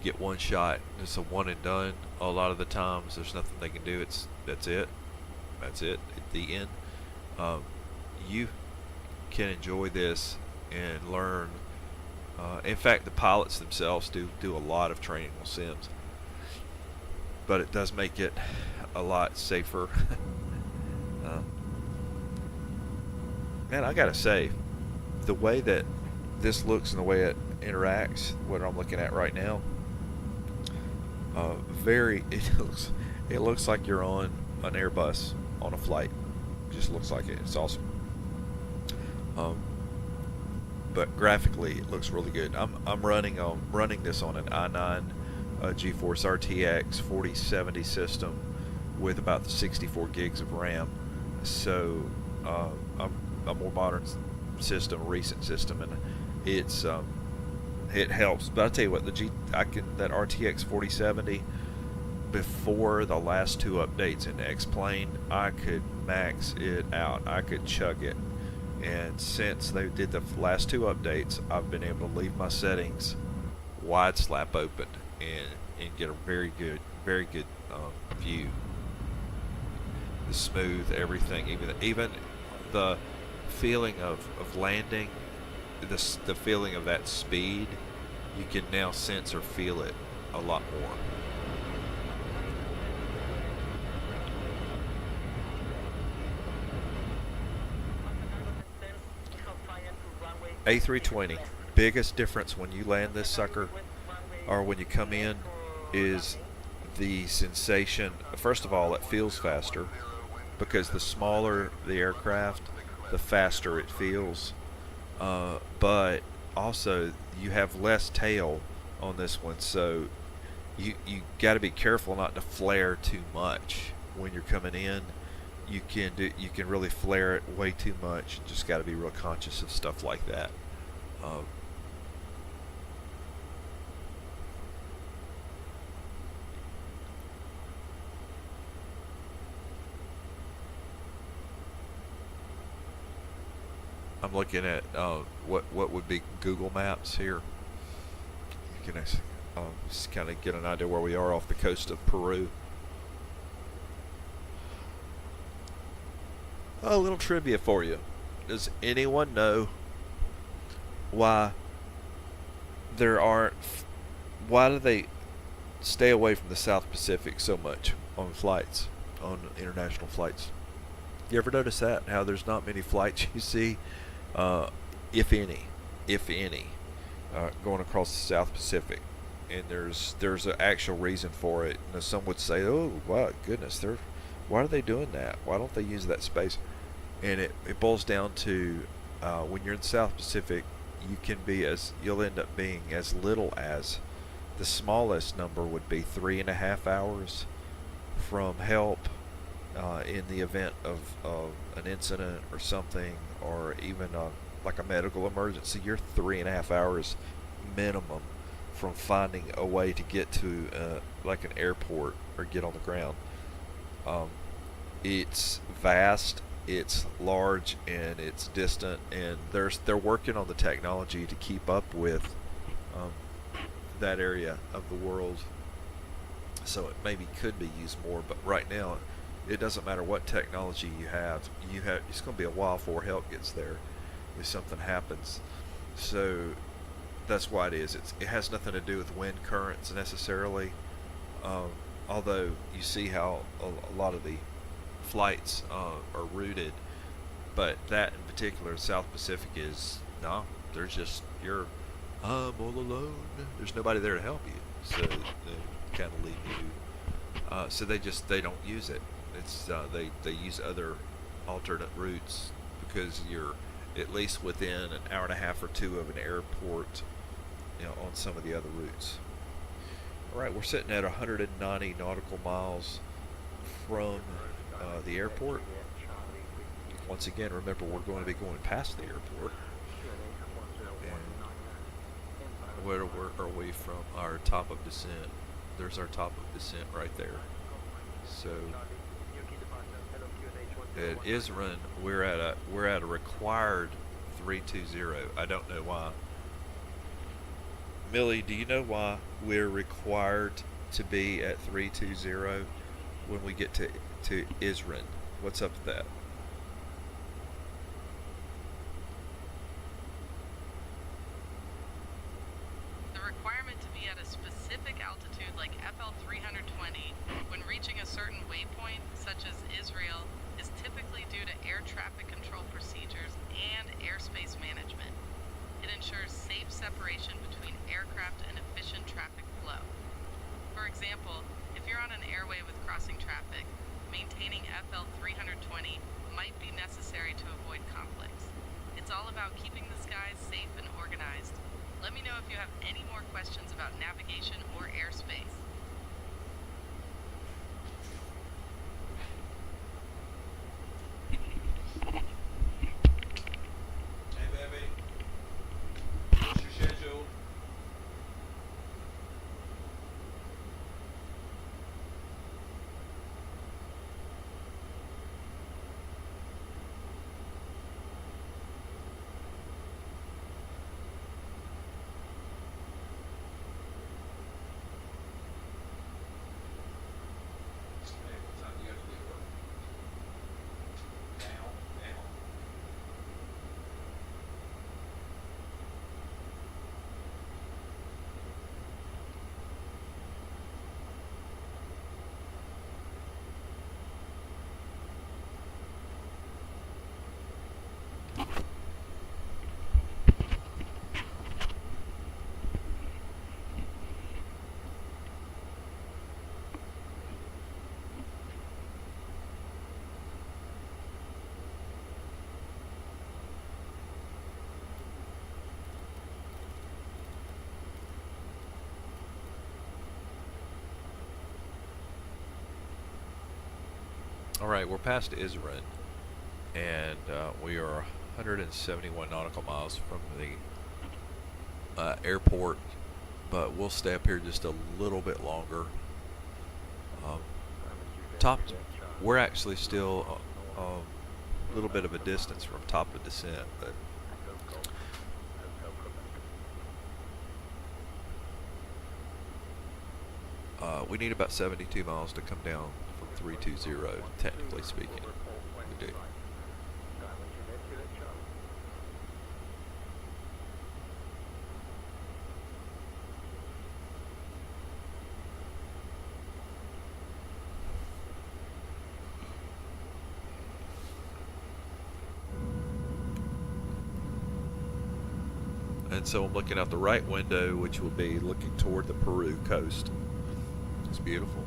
get one shot. It's a one and done. A lot of the times there's nothing they can do. That's it at the end. You can enjoy this and learn. In fact, the pilots themselves do a lot of training on sims, but it does make it a lot safer. Man, I gotta say, the way that this looks and the way it interacts, what I'm looking at right now, it looks like you're on an Airbus on a flight. It just looks like it. It's awesome. But graphically, it looks really good. I'm running this on an i9 GeForce RTX 4070 system with about 64 gigs of RAM. So a more modern system, a recent system, and it helps. But I'll tell you what, that RTX 4070, before the last two updates in Xplane, I could max it out. I could chug it. And since they did the last two updates, I've been able to leave my settings wide slap open and get a very good view. The smooth everything, even the feeling of landing, the feeling of that speed, you can now sense or feel it a lot more. A320, biggest difference when you land this sucker, or when you come in, is the sensation. First of all, it feels faster, because the smaller the aircraft, the faster it feels. But also, you have less tail on this one, so you got to be careful not to flare too much when you're coming in. You can really flare it way too much. You just got to be real conscious of stuff like that. I'm looking at what would be Google Maps here. You can just kind of get an idea where we are off the coast of Peru. A little trivia for you. Does anyone know why why do they stay away from the South Pacific so much on flights, on international flights? You ever notice that? How there's not many flights you see, if any, going across the South Pacific, and there's an actual reason for it. And some would say, "Oh, wow, goodness, why are they doing that? Why don't they use that space?" And it boils down to when you're in the South Pacific, you'll end up being as little as, the smallest number would be 3.5 hours from help in the event of an incident or something, or even like a medical emergency. You're 3.5 hours minimum from finding a way to get to like an airport or get on the ground. It's vast, it's large, and it's distant, and they're working on the technology to keep up with that area of the world, so it maybe could be used more. But right now, it doesn't matter what technology you have. It's going to be a while before help gets there if something happens. So that's why it is. It has nothing to do with wind currents necessarily, although you see how a lot of the flights are routed, but that in particular, South Pacific is no. There's just I'm all alone. There's nobody there to help you, so they kind of leave you. So they don't use it. It's they use other alternate routes, because at least within an hour and a half or two of an airport, on some of the other routes. All right, we're sitting at 190 nautical miles from the airport. Once again, remember, we're going to be going past the airport. And where are we from our top of descent? There's our top of descent right there. So at ISREN, we're at a required 320. I don't know why. Millie, do you know why we're required to be at 320 when we get to ISREN? What's up with that? The requirement to be at a specific altitude like FL 320 when reaching a certain waypoint, such as Israel, is typically due to air traffic control procedures and airspace management. It ensures safe separation between aircraft and efficient traffic flow. For example, if you're on an airway with crossing traffic, maintaining FL 320 might be necessary to avoid conflicts. It's all about keeping the skies safe and organized. Let me know if you have any more questions about navigation or airspace. Hey, baby. What's your schedule? Hey, what time do you have to be at work? Now. All right, we're past ISREN, and we are 171 nautical miles from the airport, but we'll stay up here just a little bit longer. We're actually still a little bit of a distance from top of descent, but we need about 72 miles to come down from 320, technically speaking. We do. And so I'm looking out the right window, which will be looking toward the Peru coast. It's beautiful.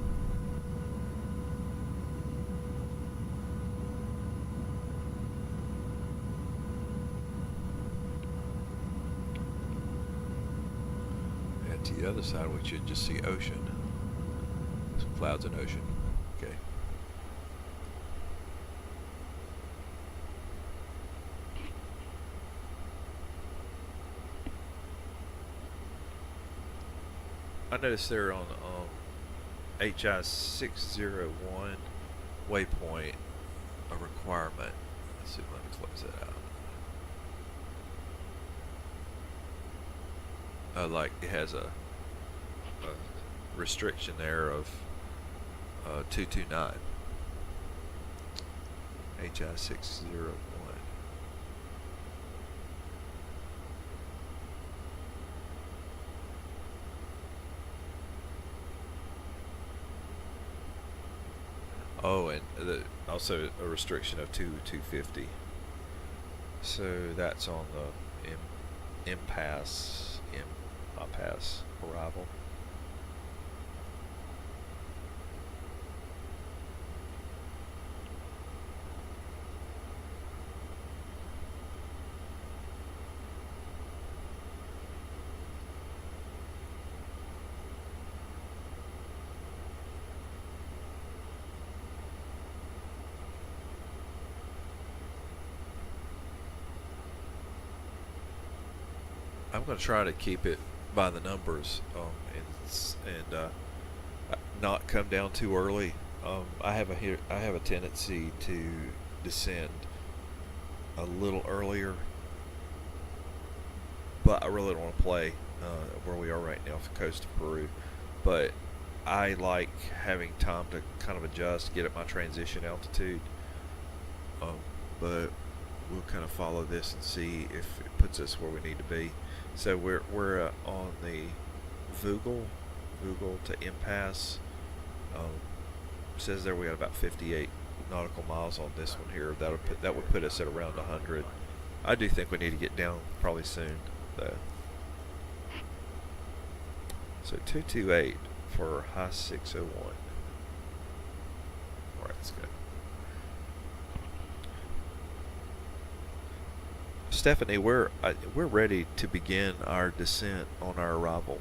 And to the other side, we should just see ocean. Some clouds and ocean. Okay. I noticed there on HI 601 waypoint a requirement. Let's see, let me close that out. Like it has a restriction there of 229. HI 601. Oh, and also a restriction of 250. So that's on the MIPAS arrival. I'm going to try to keep it by the numbers, and not come down too early. I have a tendency to descend a little earlier, but I really don't want to play where we are right now off the coast of Peru. But I like having time to kind of adjust, get at my transition altitude. But we'll kind of follow this and see if it puts us where we need to be. So we're on the Vogel to impasse. Says there we got about 58 nautical miles on this one here. That would put us at around 100. I do think we need to get down probably soon, though. So 228 for high 601. All right, let's go. Stephanie, we're ready to begin our descent on our arrival.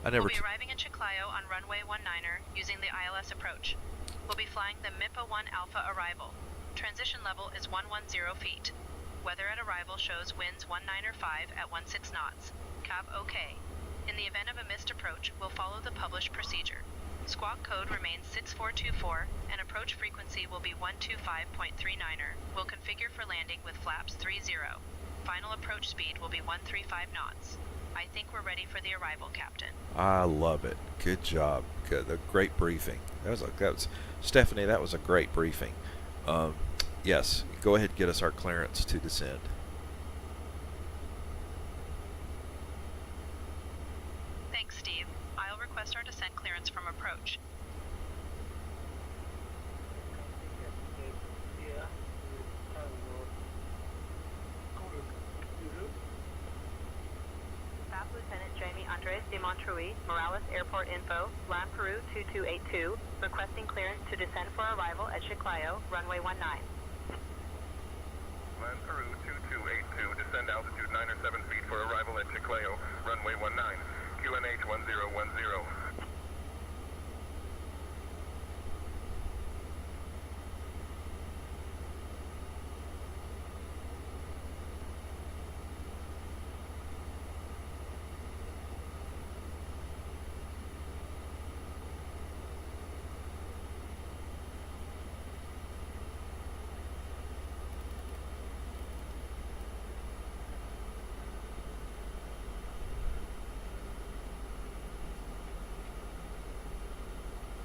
We'll be arriving in Chiclayo on runway 19er using the ILS approach. We'll be flying the MIPA 1 Alpha arrival. Transition level is 110 feet. Weather at arrival shows winds 195 at 16 knots. Cav OK. In the event of a missed approach, we'll follow the published procedure. Squawk code remains 6424 and approach frequency will be 125.39er. We'll configure for landing with flaps 30. Final approach speed will be 135 knots. I think we're ready for the arrival, Captain. I love it. Good job. Good. A great briefing. Stephanie, that was a great briefing. Yes, go ahead and get us our clearance to descend. Thanks, Steve. I'll request our descent clearance from approach. Staff Lieutenant Jamie Andres de Montreuil, Morales Airport Info, Line Peru 2282, requesting clearance to descend for arrival at Chiclayo, runway 19. Line Peru 2282, descend altitude 9 or 7 feet for arrival at Chiclayo, runway 19, QNH 1010.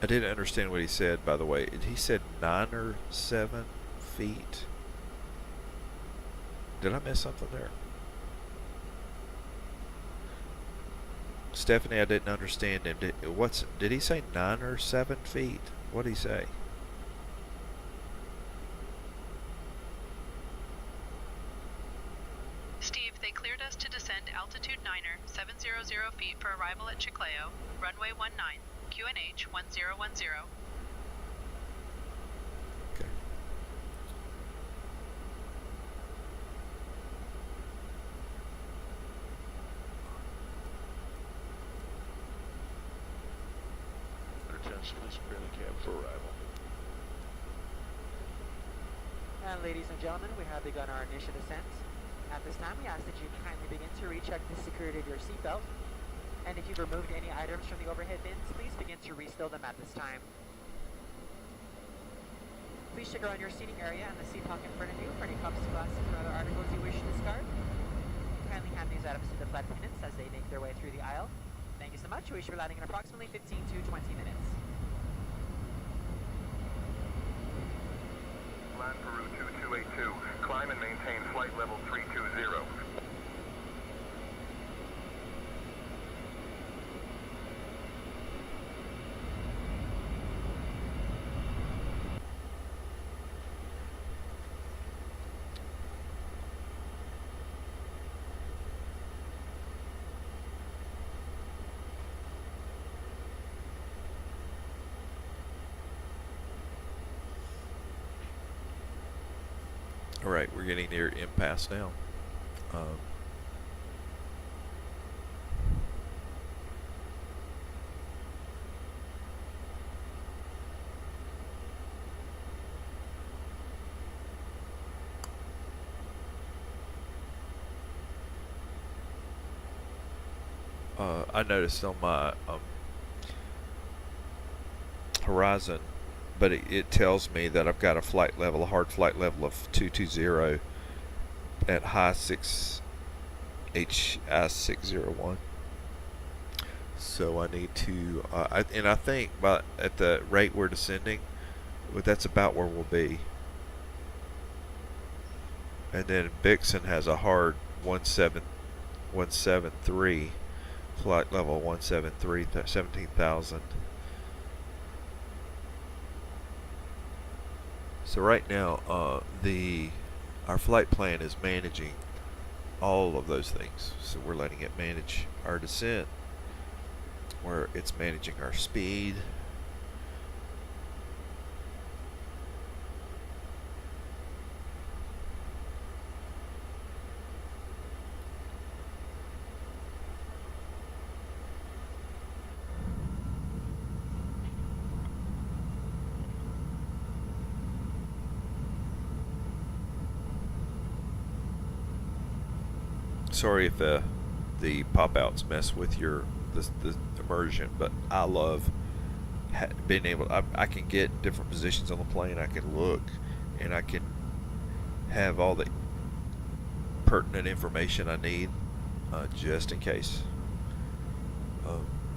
I didn't understand what he said, by the way. He said 9 or 7 feet. Did I miss something there? Stephanie, I didn't understand him. Did he say 9 or 7 feet? What did he say? Steve, they cleared us to descend altitude 9er, 700 feet for arrival at Chiclayo, runway 19, QNH 1010. Okay. Intentions prepare the cab for arrival. And ladies and gentlemen, we have begun our initial descent. At this time, we ask that you kindly begin to recheck the security of your seatbelt. And if you've removed any items from the overhead bins, please begin to restow them at this time. Please check around your seating area and the seat pocket in front of you for any cups, glasses, or other articles you wish to discard. Kindly hand these items to the flight attendants as they make their way through the aisle. Thank you so much. We should be landing in approximately 15 to 20 minutes. Line Peru 2282, climb and maintain flight level 320. Alright, we're getting near impasse now. I noticed on my horizon, but it tells me that I've got a flight level, a hard flight level of 220 at high 6 HI601. So I need to, and I think at the rate we're descending, that's about where we'll be. And then Bixen has a hard 173, flight level 173, 17,000. So right now, our flight plan is managing all of those things. So we're letting it manage our descent, where it's managing our speed. Sorry if the pop-outs mess with the immersion, but I love being able. I can get different positions on the plane. I can look, and I can have all the pertinent information I need, just in case.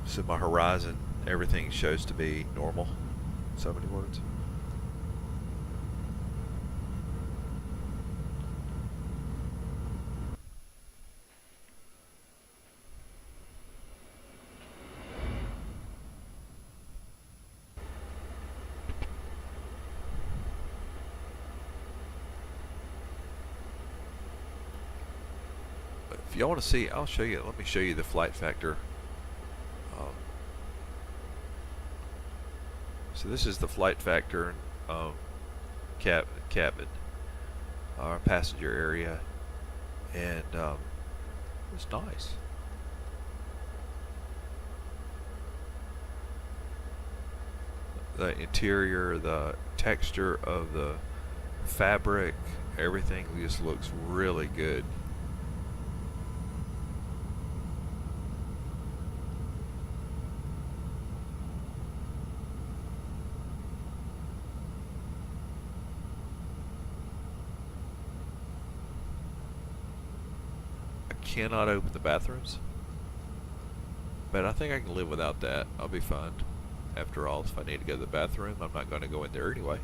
So my horizon, everything shows to be normal. So many words. If y'all want to see, I'll show you. Let me show you the flight factor. So this is the flight factor, cabin, our passenger area, and it's nice. The interior, the texture of the fabric, everything just looks really good. Cannot open the bathrooms, but I think I can live without that. I'll be fine. After all, if I need to go to the bathroom, I'm not going to go in there anyway.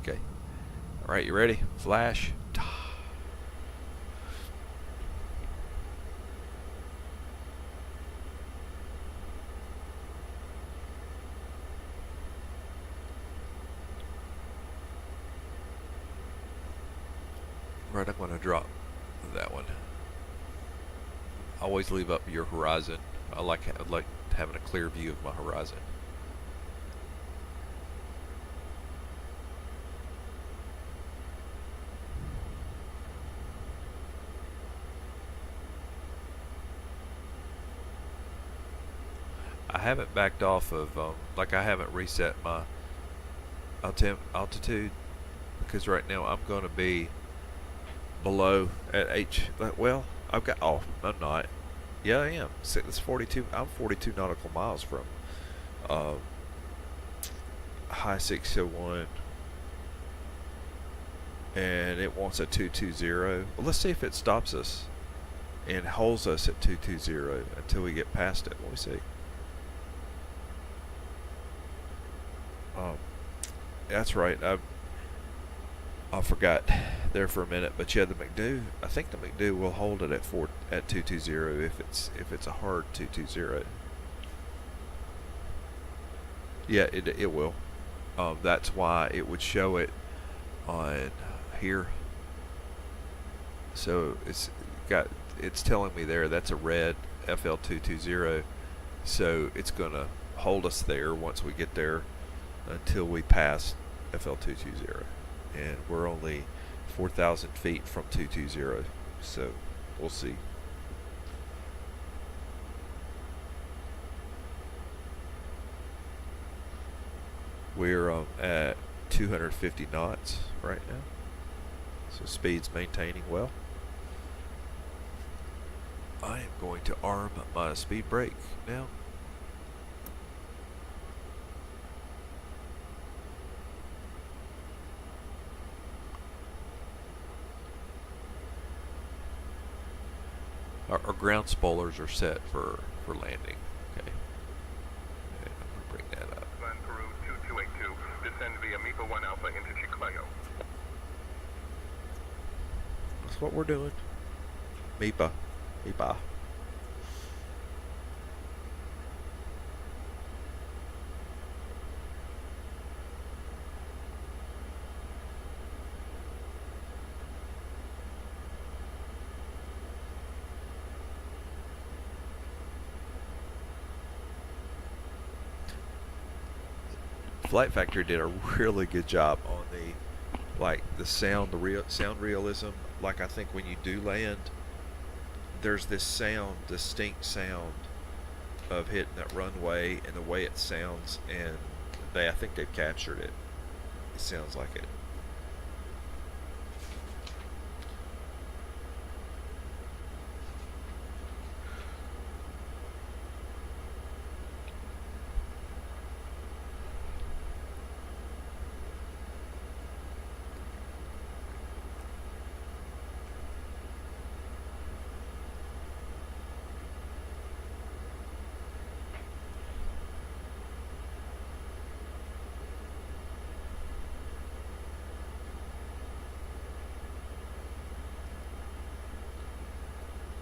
Okay. Alright, you ready? Flash. Right, I'm going to drop that one. Always leave up your horizon. I like having a clear view of my horizon. I haven't backed off of, like I haven't reset my altitude, because right now I'm going to be below at well, I've got, oh, I'm not. Yeah, I am. It's 42. I'm 42 nautical miles from high 601, and it wants a 220. Well, let's see if it stops us and holds us at 220 until we get past it. Let me see. That's right. I forgot there for a minute, but yeah, the McDo. I think the McDo will hold it at 220 if it's a hard 220. Yeah, it will. That's why it would show it on here. So it's telling me there that's a red FL220. So it's gonna hold us there once we get there until we pass FL220. And we're only 4,000 feet from 220, so we'll see. We're at 250 knots right now, so speed's maintaining well. I am going to arm my speed brake now. Our ground spoilers are set for landing. Okay. And I'm going to bring that up. Land Peru 2282, descend via MIPA 1 Alpha into Chiclayo. That's what we're doing. MIPA. MIPA. Flight Factory did a really good job on the sound, sound realism. Like, I think when you do land, there's this distinct sound of hitting that runway and the way it sounds, and I think they've captured it. It sounds like it.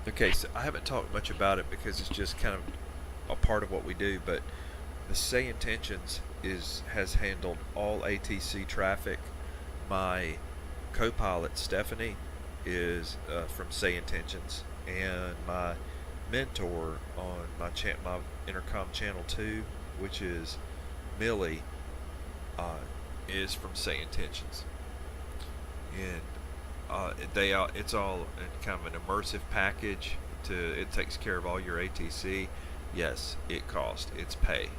Okay, so I haven't talked much about it because it's just kind of a part of what we do, but the Say Intentions has handled all ATC traffic. My co-pilot Stephanie is from Say Intentions, and my mentor on my intercom channel 2, which is Millie, is from Say Intentions. And it's all kind of an immersive package. It takes care of all your ATC. Yes, it costs. It's pay.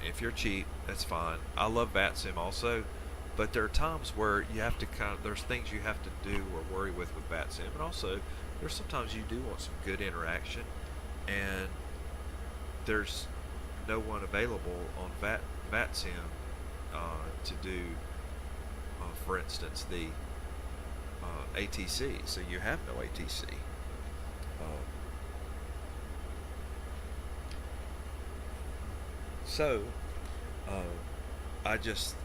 If you're cheap, that's fine. I love VATSIM also, but there are times where you have to there's things you have to do or worry with VATSIM, and also there's sometimes you do want some good interaction, and there's no one available on VATSIM to do, for instance, the ATC, so you have no ATC. I just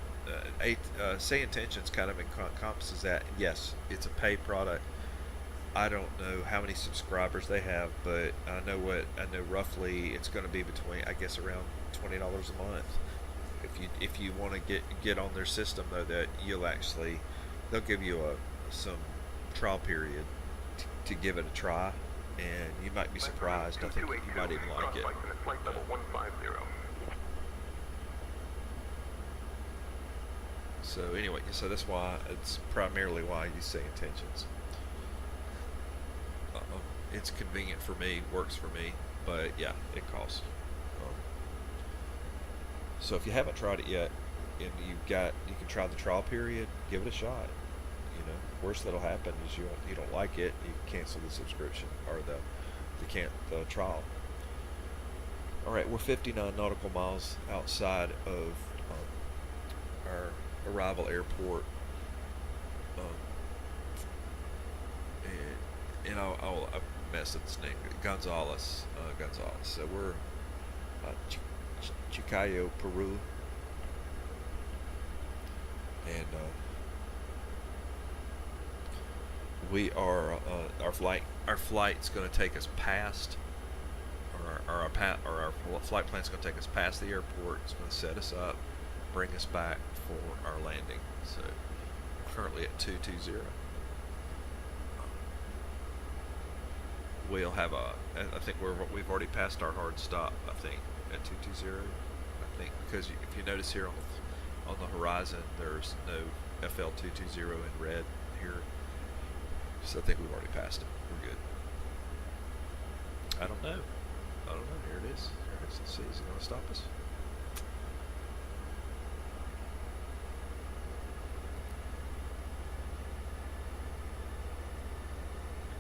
Say Intentions kind of encompasses that. Yes, it's a paid product. I don't know how many subscribers they have, but I know roughly it's going to be between, I guess, around $20 a month. If you want to get on their system, though, that they'll give you some trial period to give it a try, and you might be surprised. I think you might even like it. So anyway, so that's why it's primarily why I use Say Intentions. It's convenient for me, works for me, but yeah, it costs. So if you haven't tried it yet, and you can try the trial period, give it a shot. Worst that'll happen is you don't like it, you cancel the subscription or the trial. All right, we're 59 nautical miles outside of our arrival airport, and I'll mess up this name, Gonzales. So we're Chiclayo, Peru, and we are our flight's going to take us past, or our flight plan's going to take us past the airport. It's going to set us up, bring us back for our landing. So we're currently at 220. We'll have I think we've already passed our hard stop, I think, at 220. I think, because if you notice here on the horizon, there's no FL220 in red here. So I think we've already passed it. We're good. I don't know. Here it is. Let's see. Is it going to stop us?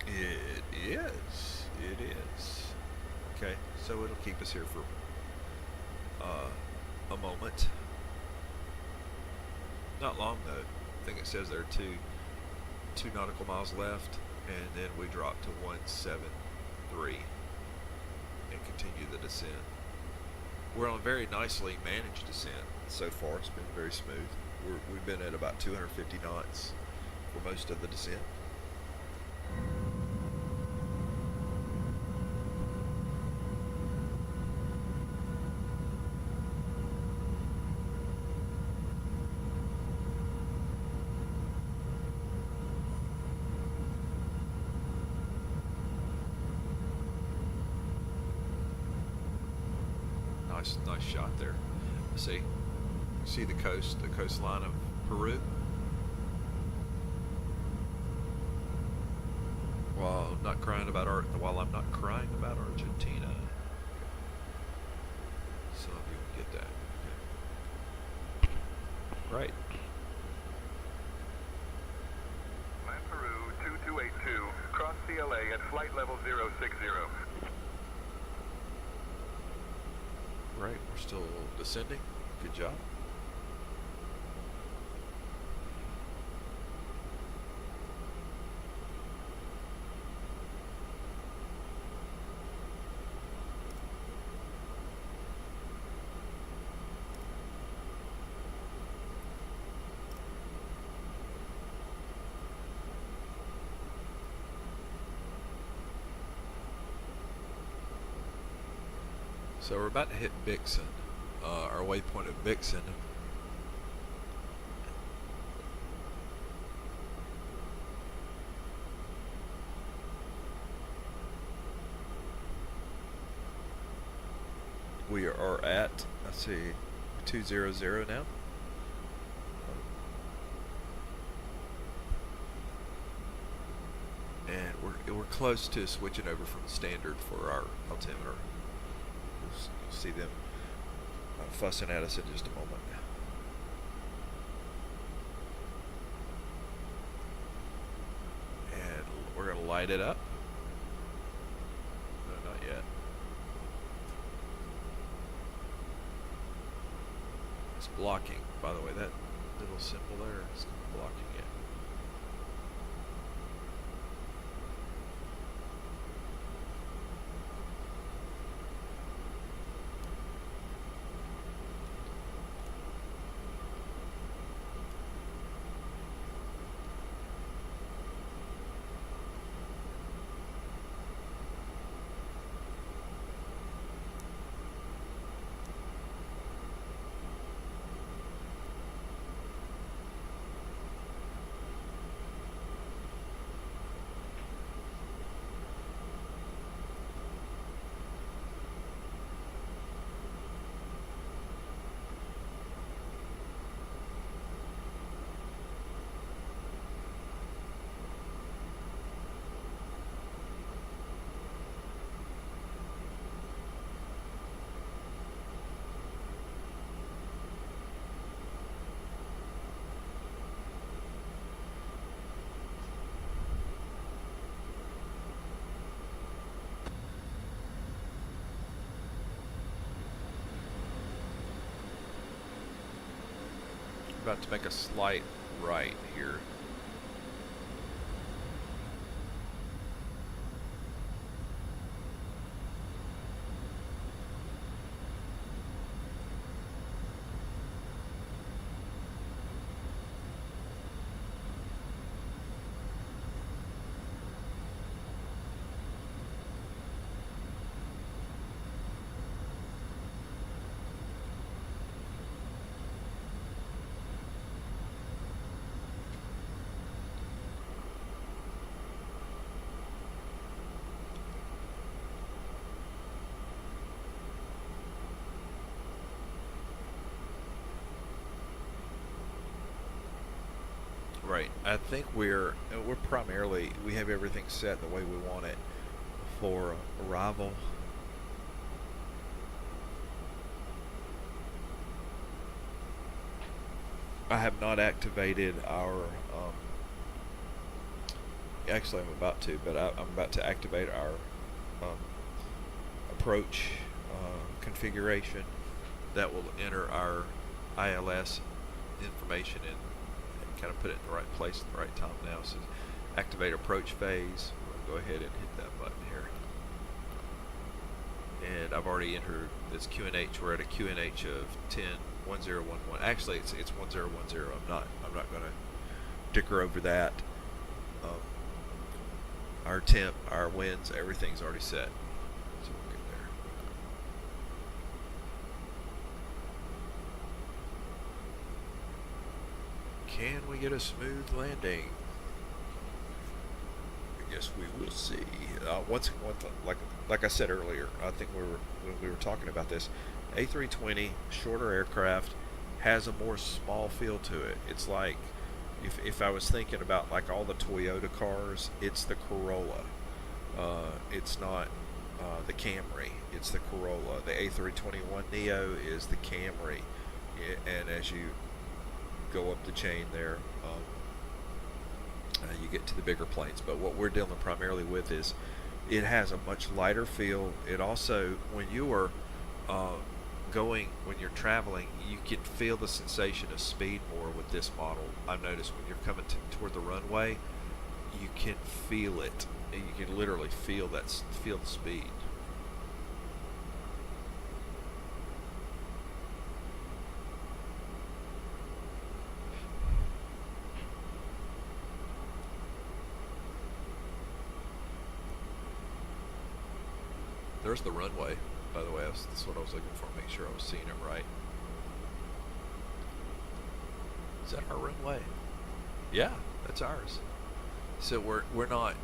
It is. It is. Okay, so it'll keep us here for a moment. Not long though. I think it says there are two nautical miles left, and then we drop to 173 and continue the descent. We're on a very nicely managed descent so far. It's been very smooth. We've been at about 250 knots for most of the descent. Nice shot there. See the coastline of Peru. While I'm not crying about Argentina. Some of you will get that. Okay. Right. Land Peru 2282. Cross CLA at flight level 060. Right, we're still descending. Good job. So we're about to hit Vixen, our waypoint of Vixen. We are at, let's see, 200 now. And we're close to switching over from standard for our altimeter. You'll see them fussing at us in just a moment. And we're going to light it up. No, not yet. It's blocking, by the way. That little symbol there is blocking it. About to make a slight right here. Right. I think we're primarily, we have everything set the way we want it for arrival. I have not activated our, actually I'm about to, but I'm about to activate our approach configuration that will enter our ILS information and kind of put it in the right place at the right time now. So activate approach phase. We'll go ahead and hit that button here. And I've already entered this QNH. We're at a QNH of 10.1011. Actually, it's 1010. I'm not going to dicker over that. Our temp, our winds, everything's already set. So we'll get there. Can we get a smooth landing? I guess we will see. Like I said earlier, I think when we were talking about this, A320 shorter aircraft has a more small feel to it. It's like if I was thinking about like all the Toyota cars, it's the Corolla. It's not the Camry. It's the Corolla. The A321neo is the Camry. And as you go up the chain there, you get to the bigger planes. But what we're dealing primarily with is it has a much lighter feel. It also, when you are when you're traveling, you can feel the sensation of speed more with this model. I've noticed when you're coming toward the runway, you can feel it. And you can literally feel the speed. There's the runway, by the way. That's what I was looking for. Make sure I was seeing it right. Is that our runway? Yeah, that's ours. So we're not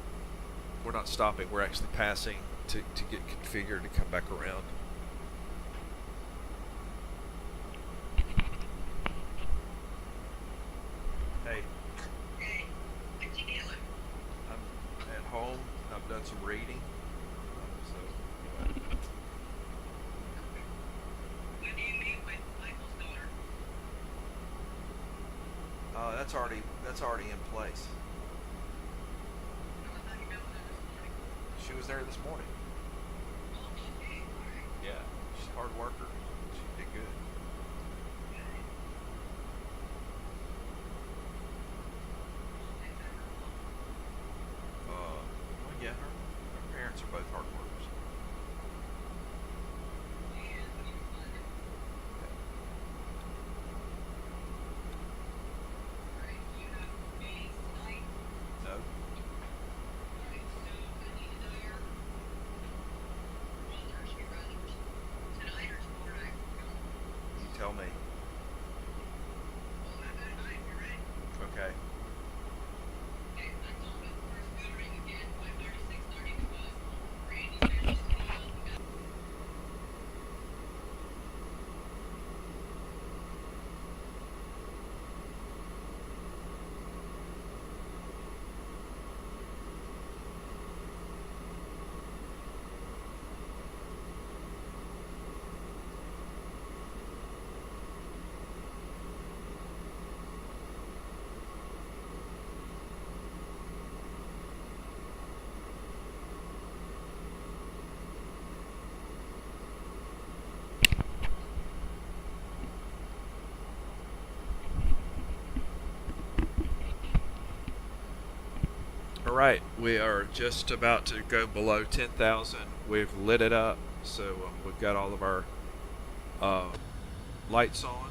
stopping. We're actually passing to get configured to come back around. Hey. I'm at home. I've done some reading. That's already in place. She was there this morning. Yeah, she's a hard worker. She did good. Well, yeah, her parents are both hard workers. Tell me. Okay. Alright, we are just about to go below 10,000. We've lit it up, so we've got all of our lights on.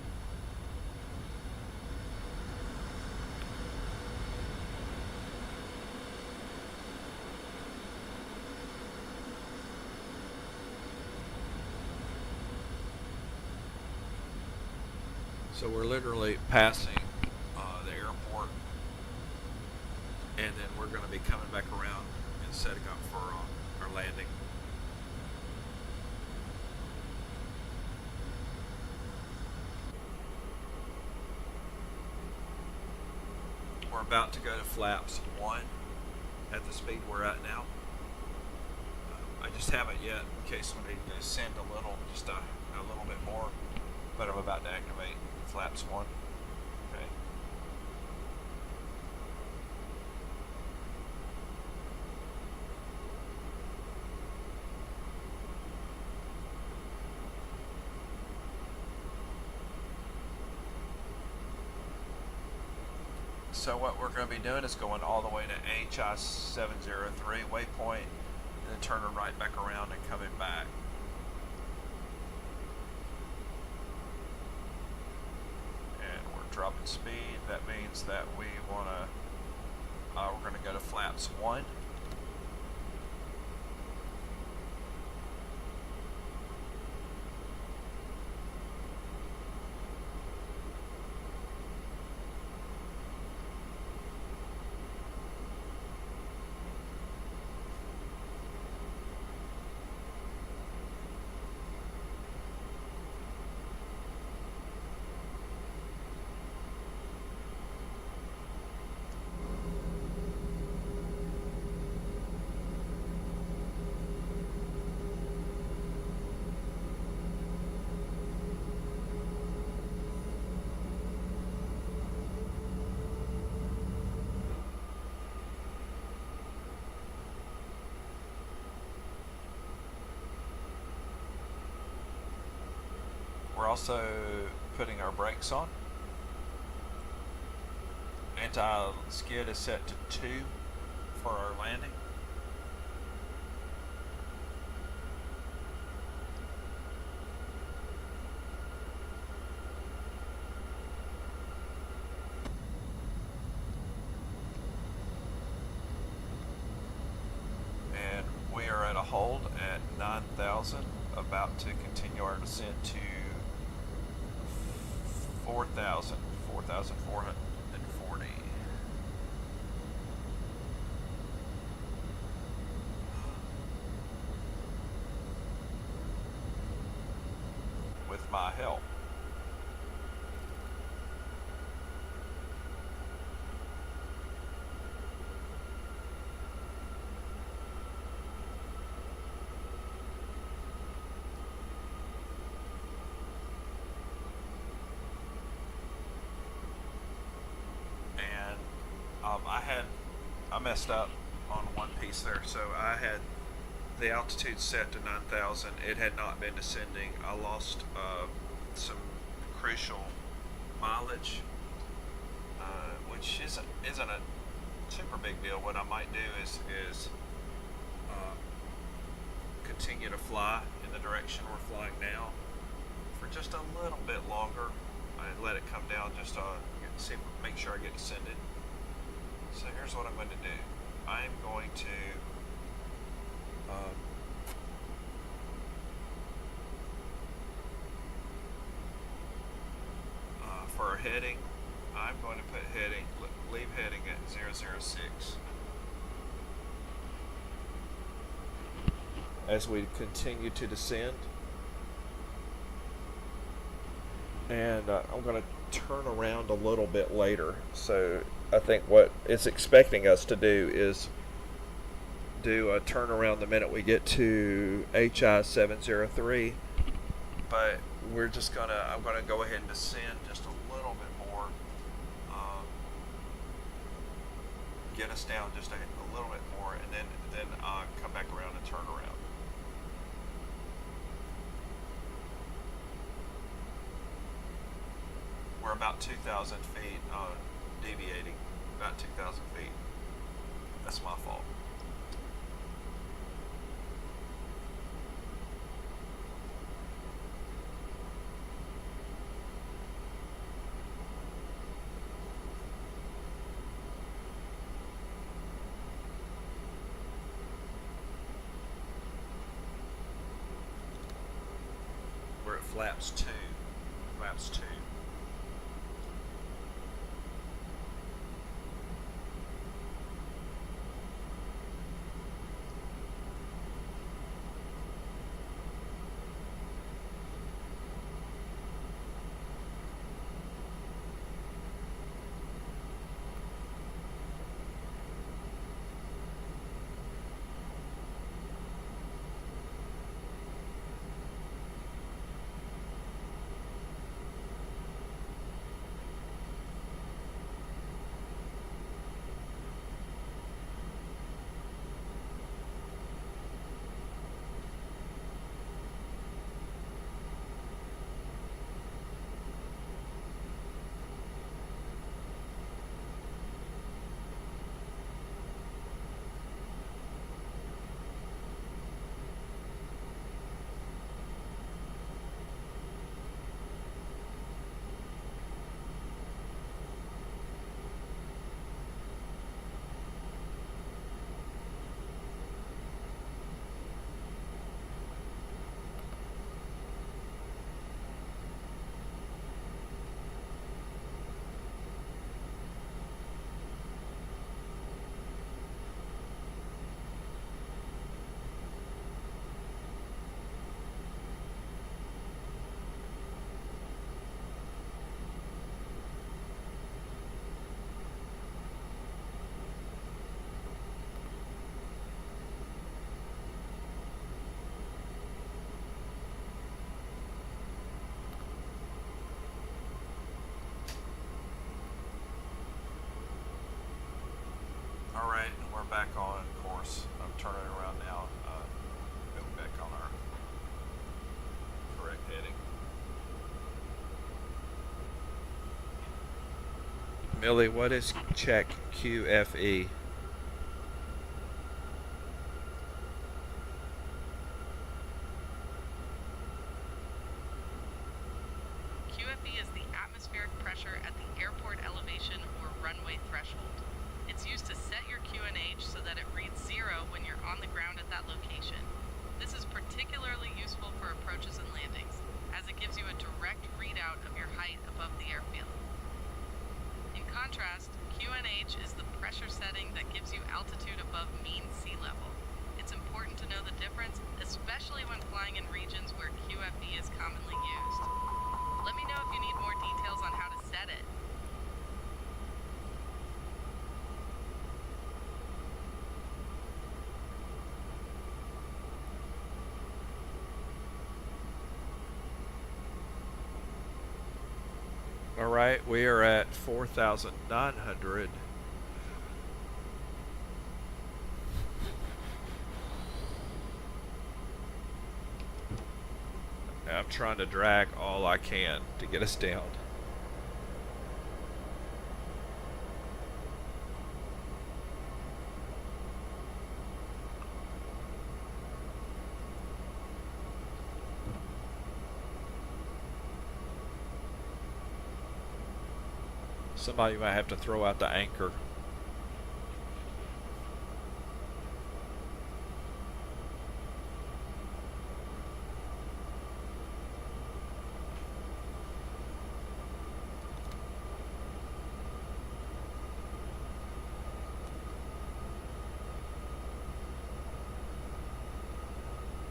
So we're literally passing the airport, and then we're going to be coming back around and setting up for our landing. We're about to go to flaps 1 at the speed we're at now. I just haven't yet, in case we need to send a little bit more, but I'm about to activate flaps 1. Okay. So what we're going to be doing is going all the way to HI 703 waypoint, and then turning right back around and coming back. And we're dropping speed. That means that we want to, we're going to go to flaps 1. We're also putting our brakes on. Anti-skid is set to 2 for our landing. And we are at a hold at 9,000, about to continue our descent to 4,440. With my help. I messed up on one piece there, so I had the altitude set to 9,000. It had not been descending. I lost some crucial mileage, which isn't a super big deal. What I might do is continue to fly in the direction we're flying now for just a little bit longer and let it come down just to make sure I get descended. So here's what I'm going to do. I'm going to for our heading, I'm going to put heading, leave heading at 006. As we continue to descend, and I'm going to turn around a little bit later. So I think what it's expecting us to do is do a turnaround the minute we get to HI 703, but I'm gonna go ahead and descend just a little bit more, get us down just a little bit more, and then come back around and turn around. We're about 2,000 feet deviating, about 2,000 feet. That's my fault. We're at flaps 2. Flaps 2. back on course. I'm turning around now. Going back on our correct heading. Millie, what is check QFE? QFE is the atmospheric pressure at the airport elevation or runway threshold. It's used to set your QNH so that it reads 0 when you're on the ground at that location. This is particularly useful for approaches and landings, as it gives you a direct readout of your height above the airfield. In contrast, QNH is the pressure setting that gives you altitude above mean sea level. It's important to know the difference, especially when flying in regions where QFE is commonly used. Let me know if you need more details on how to set it. All right, we are at 4,900. I'm trying to drag all I can to get us down. Somebody might have to throw out the anchor.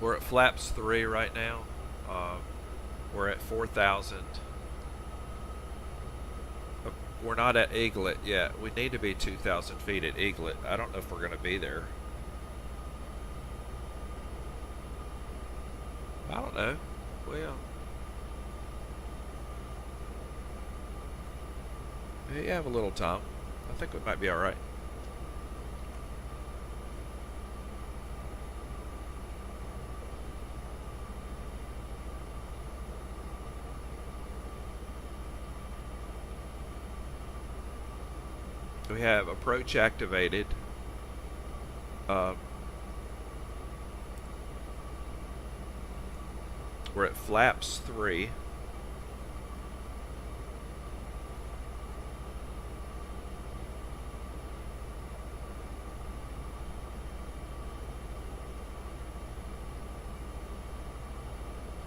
We're at flaps 3 right now. We're at 4,000. We're not at Eaglet yet. We need to be 2,000 feet at Eaglet. I don't know if we're going to be there. I don't know. Well, you have a little time. I think we might be all right. We have approach activated. We're at flaps 3.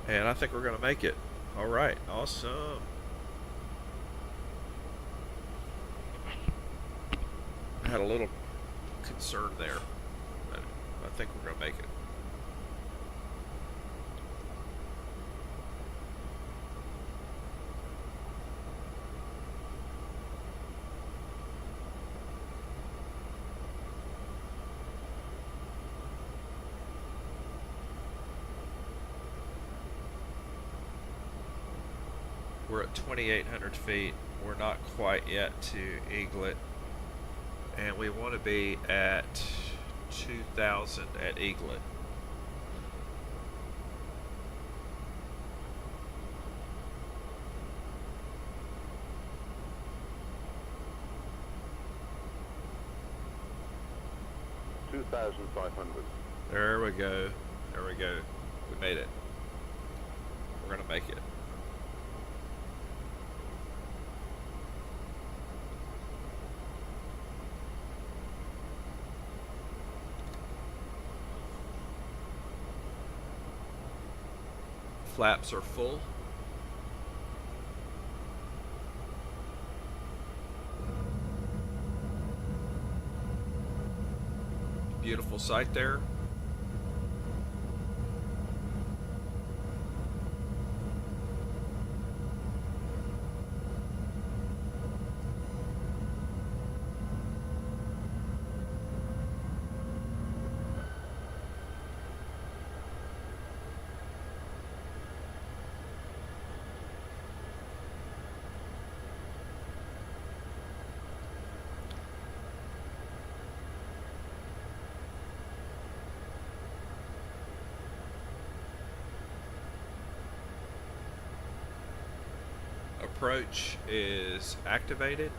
And I think we're going to make it. All right, awesome. I had a little concern there, but I think we're going to make it. We're at 2,800 feet. We're not quite yet to Eaglet. And we want to be at 2,000 at Eaglet. There we go. There we go. We made it. We're going to make it. Flaps are full. Beautiful sight there. approach is activated.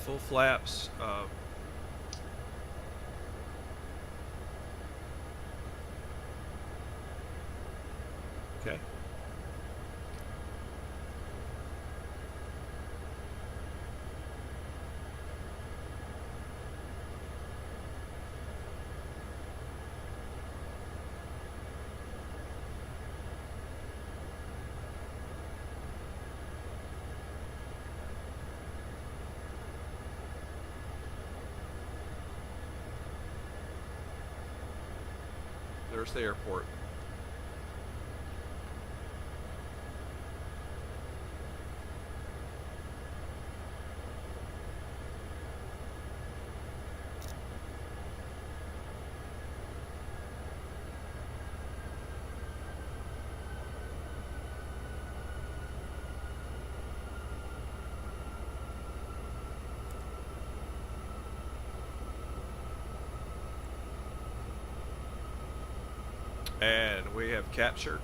Full flaps. Okay. There's the airport. And we have captured.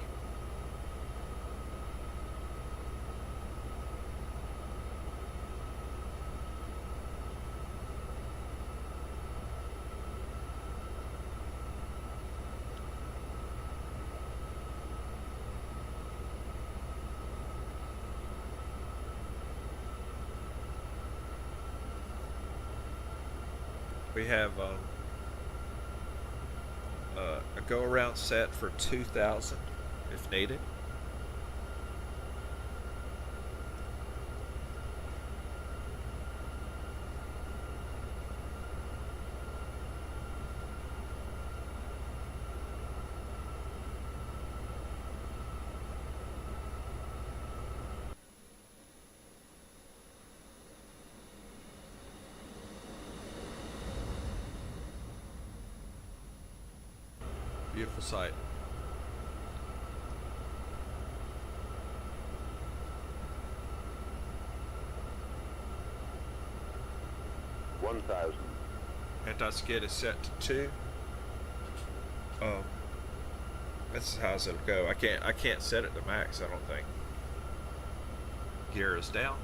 We have a go-around set for 2,000 if needed. Beautiful sight. Anti-skid is set to 2. This is how it'll go. I can't set it to max, I don't think. Gear is down.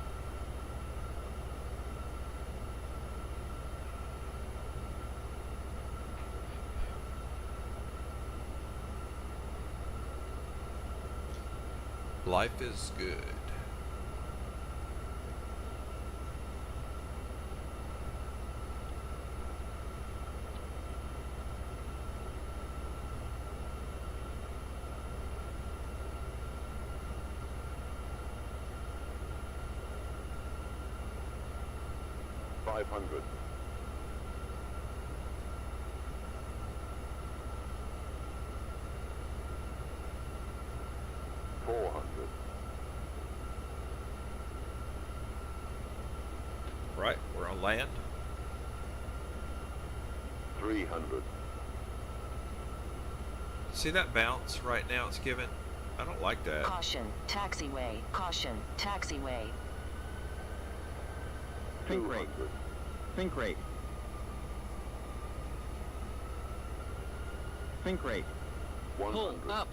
Life is good. Right, we're on land. 300. See that bounce right now it's given? I don't like that. Caution, taxiway. Caution, taxiway. Think rate. Think rate. Think rate. 100. Pull up.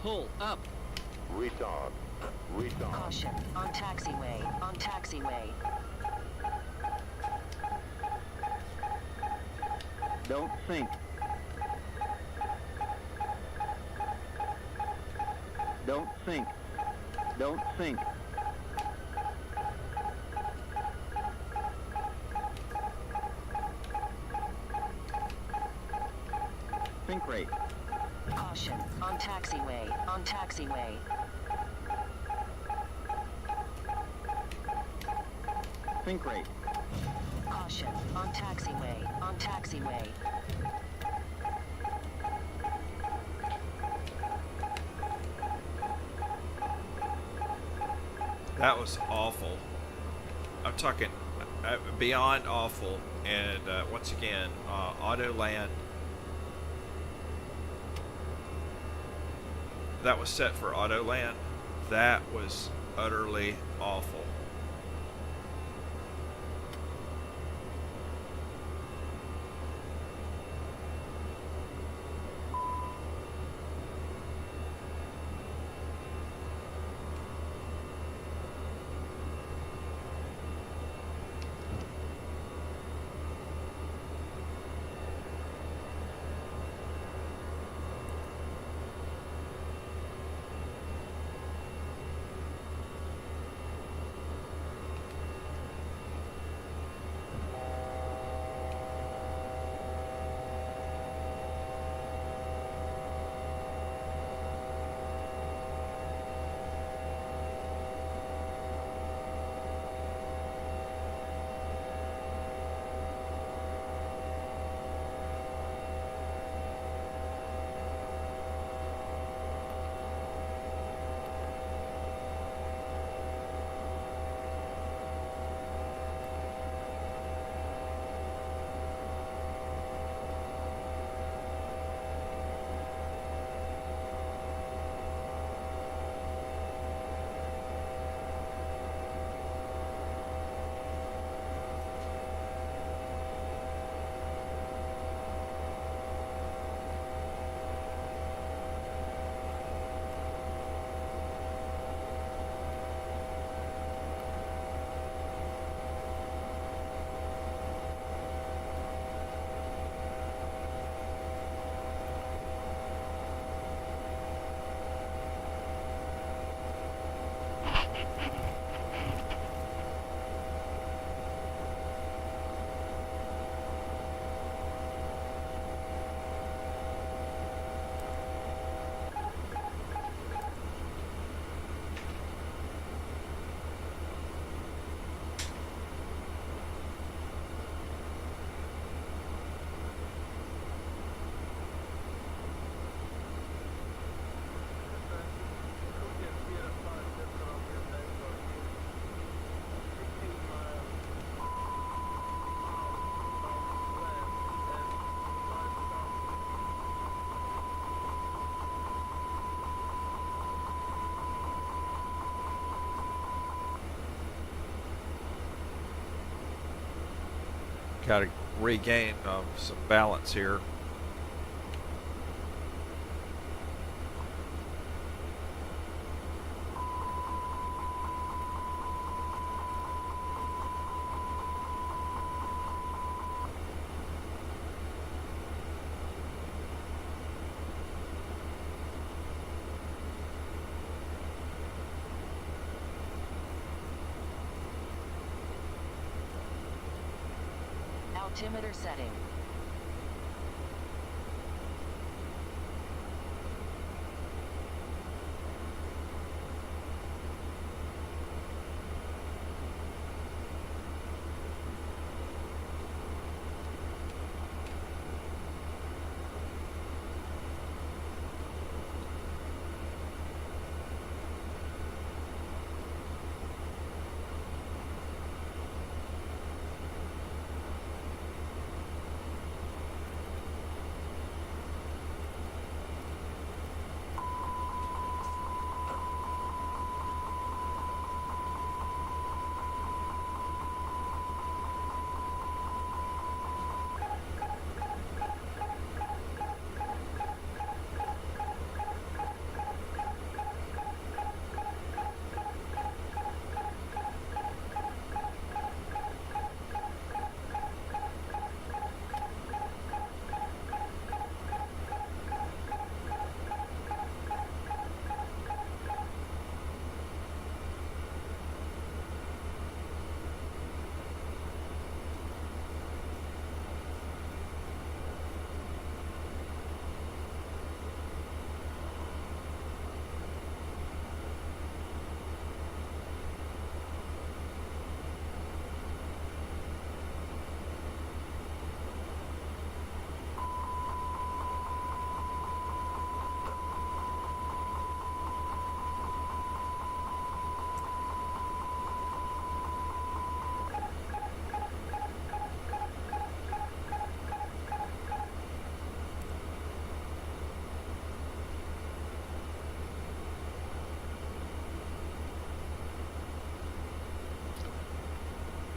Pull up. Retard. Retard. Caution, on taxiway. On taxiway. Don't think. Don't think. Don't think. Think rate. Caution, on taxiway. On taxiway. Think rate. Caution, on taxiway. On taxiway. That was awful. I'm talking beyond awful. And once again, auto land. That was set for auto land That was utterly awful. Got to regain some balance here. Altimeter setting.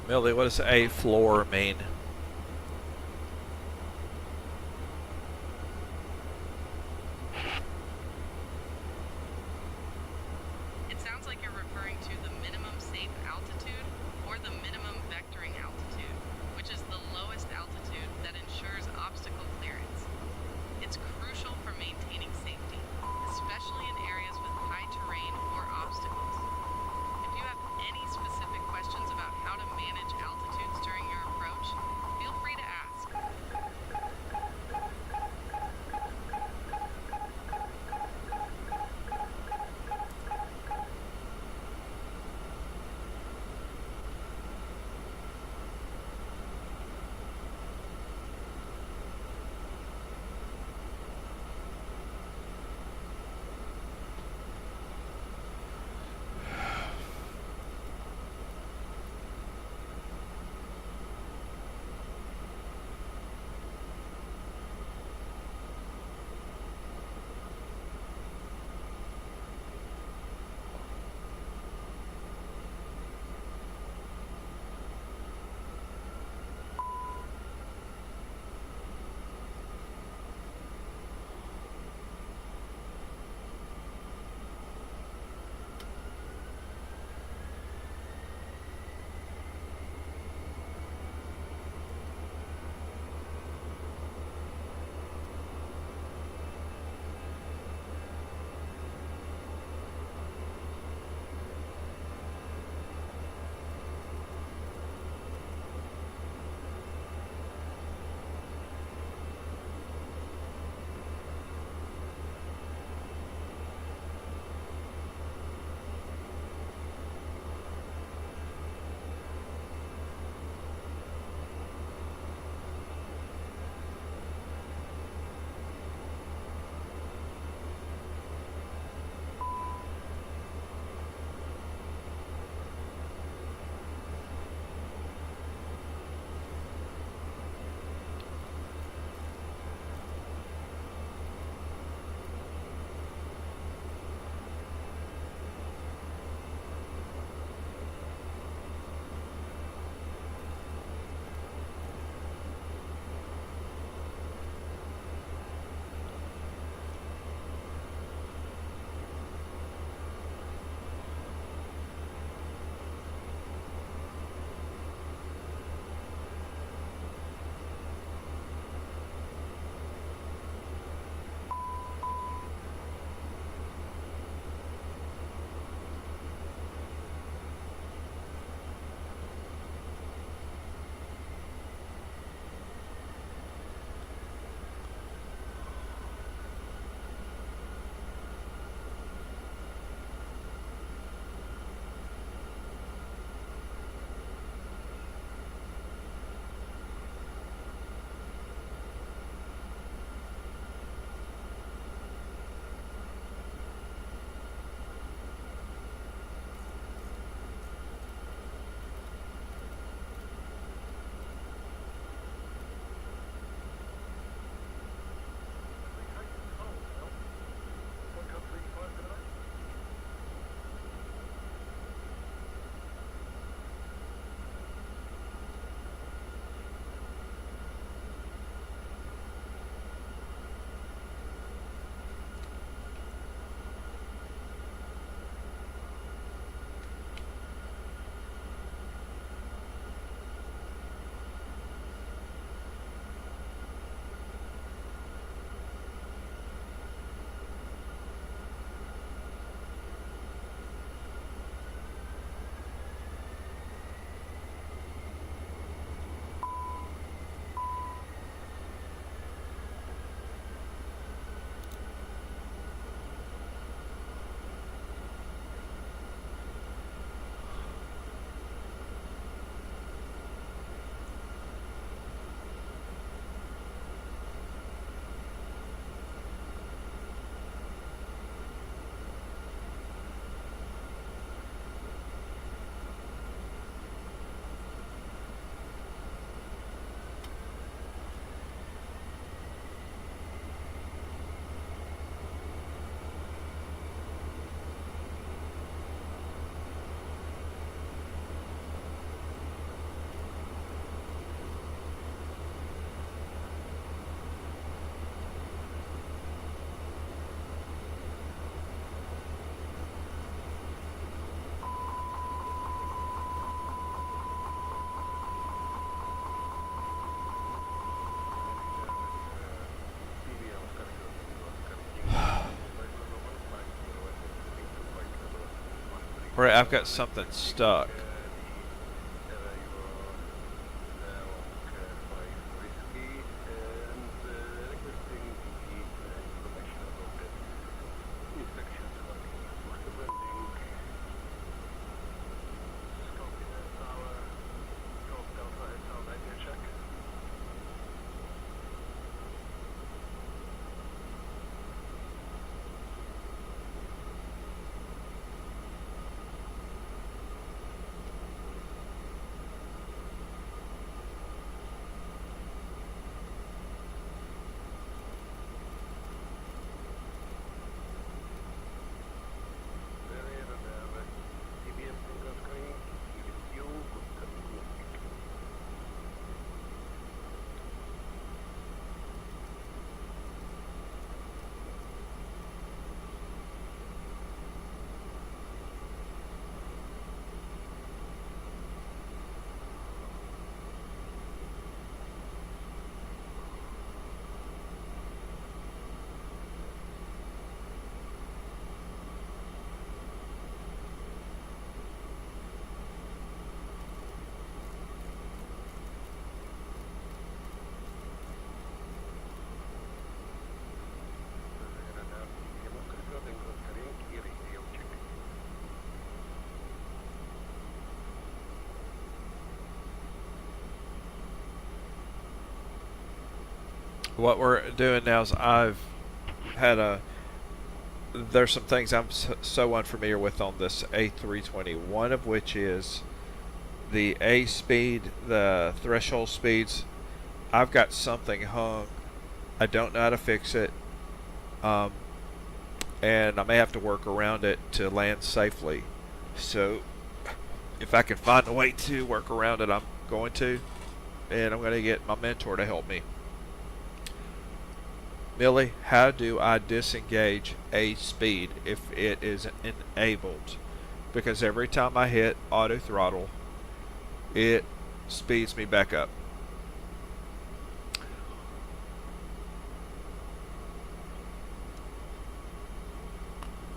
Millie, what does A floor mean? It sounds like you're referring to the minimum safe altitude or the minimum vectoring altitude, which is the lowest altitude that ensures obstacle clearance. It's crucial for maintaining safety, especially in areas with high terrain or obstacles. If you have any specific questions about how to manage altitudes during your approach, feel free to ask. Right, I've got something stuck. What we're doing now is there's some things I'm so unfamiliar with on this A320, one of which is the A speed, the threshold speeds. I've got something hung. I don't know how to fix it. And I may have to work around it to land safely. So if I can find a way to work around it, I'm going to. And I'm going to get my mentor to help me. Millie, how do I disengage A speed if it is enabled? Because every time I hit auto throttle, it speeds me back up.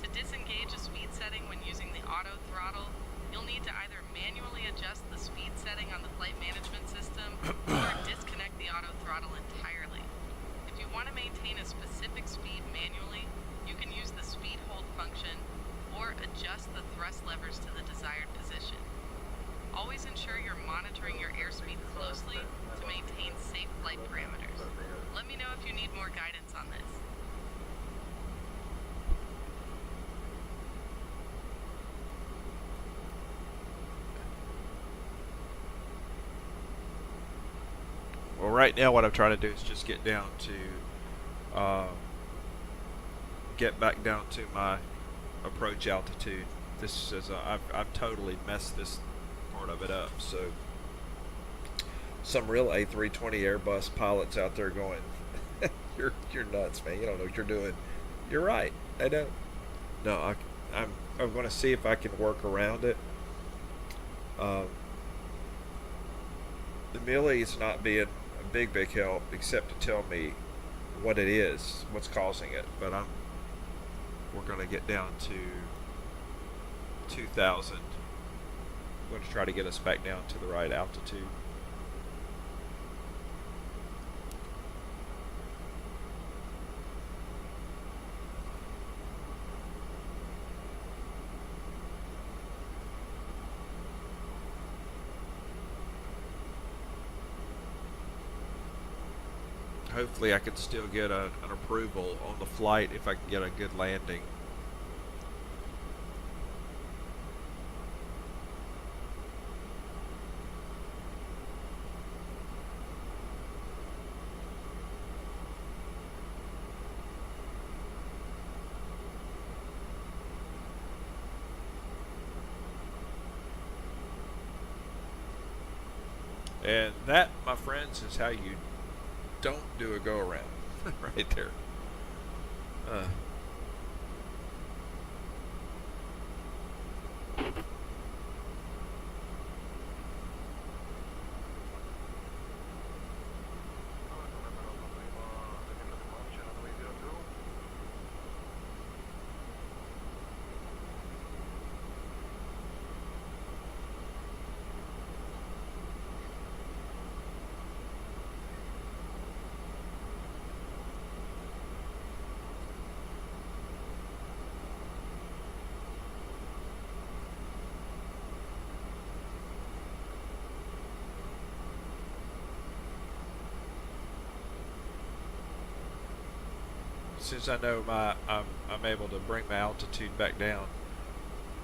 To disengage a speed setting when using the auto throttle, you'll need to either manually adjust the speed setting on the flight management system or disconnect the auto throttle entirely. If you want to maintain a specific speed manually, you can use the speed hold function or adjust the thrust levers to the desired position. Always ensure you're monitoring your airspeed closely to maintain safe flight parameters. Let me know if you need more guidance on this. Well, right now what I'm trying to do is just get down to get back down to my approach altitude. This is I've totally messed this part of it up. So some real A320 Airbus pilots out there going, you're nuts, man. You don't know what you're doing. You're right. I don't. No, I'm going to see if I can work around it. Millie's not being a big help except to tell me what it is, what's causing it. But we're going to get down to 2,000. I'm going to try to get us back down to the right altitude. Hopefully I can still get an approval on the flight if I can get a good landing. And that, my friends, is how you don't do a go-around. Right there. soon as I know I'm able to bring my altitude back down,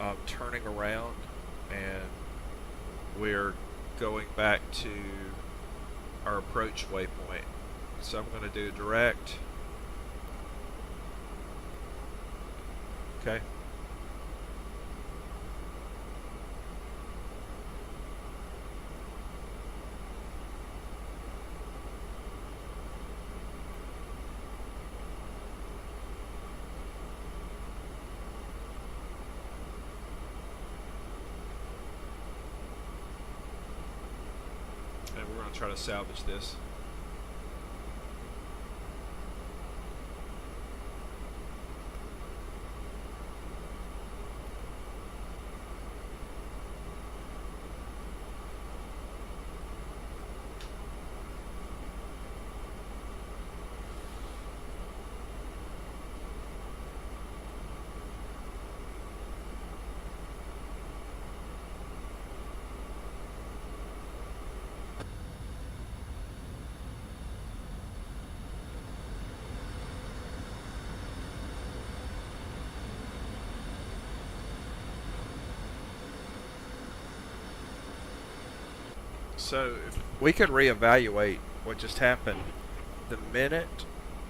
I'm turning around and we're going back to our approach waypoint. So I'm going to do direct. Okay. And we're going to try to salvage this. So if we could reevaluate what just happened. The minute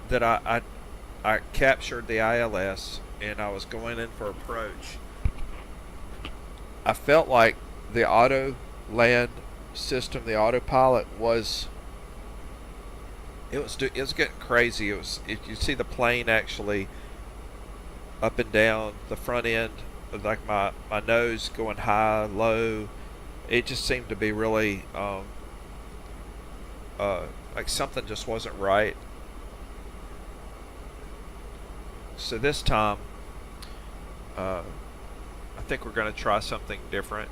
that I captured the ILS and I was going in for approach, I felt like the auto land system, the autopilot was getting crazy. You see the plane actually up and down the front end, like my nose going high, low. It just seemed to be really like something just wasn't right. So this time, I think we're going to try something different.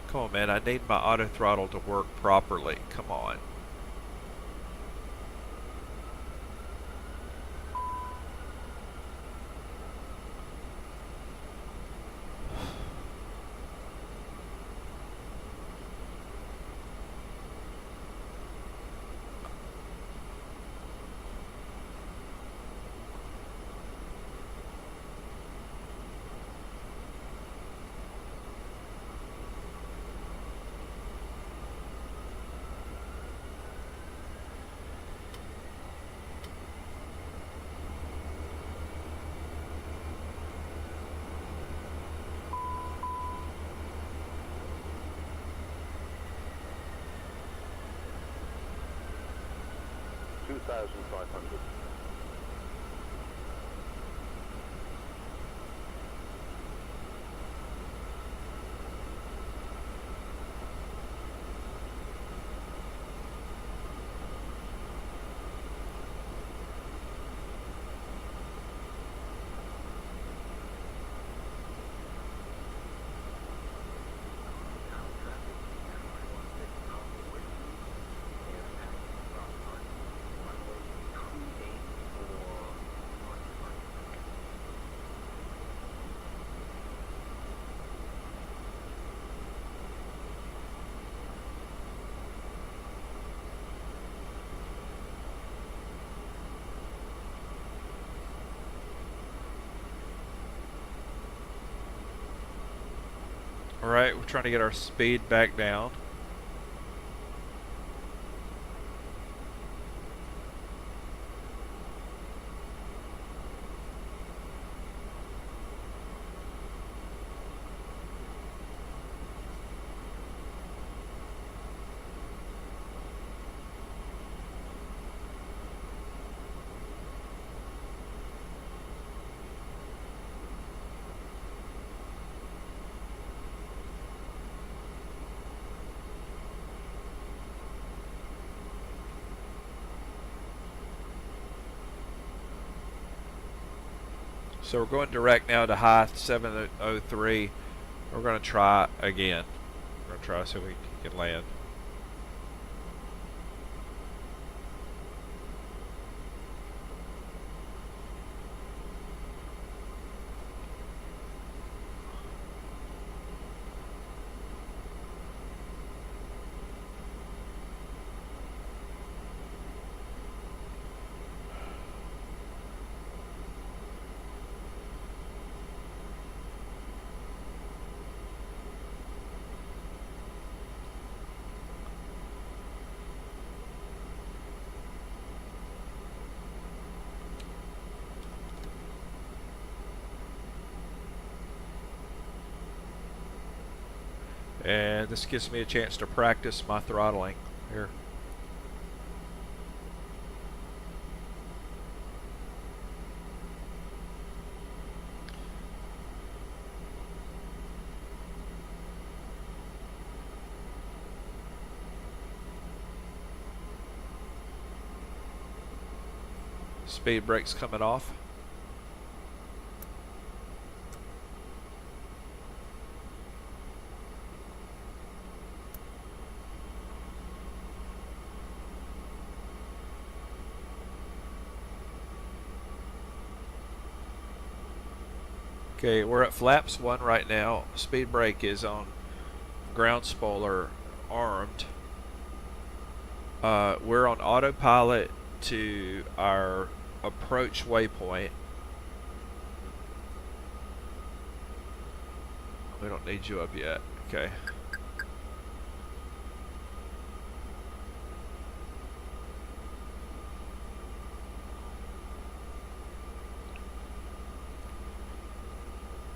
Come on, man. I need my auto throttle to work properly. Come on. $2,500. Alright, we're trying to get our speed back down. So we're going direct now to high 703. We're going to try again. We're going to try so we can land. And this gives me a chance to practice my throttling here. Speed brake's coming off. Okay, we're at flaps 1 right now. Speed brake is on ground spoiler armed. We're on autopilot to our approach waypoint. We don't need you up yet. Okay.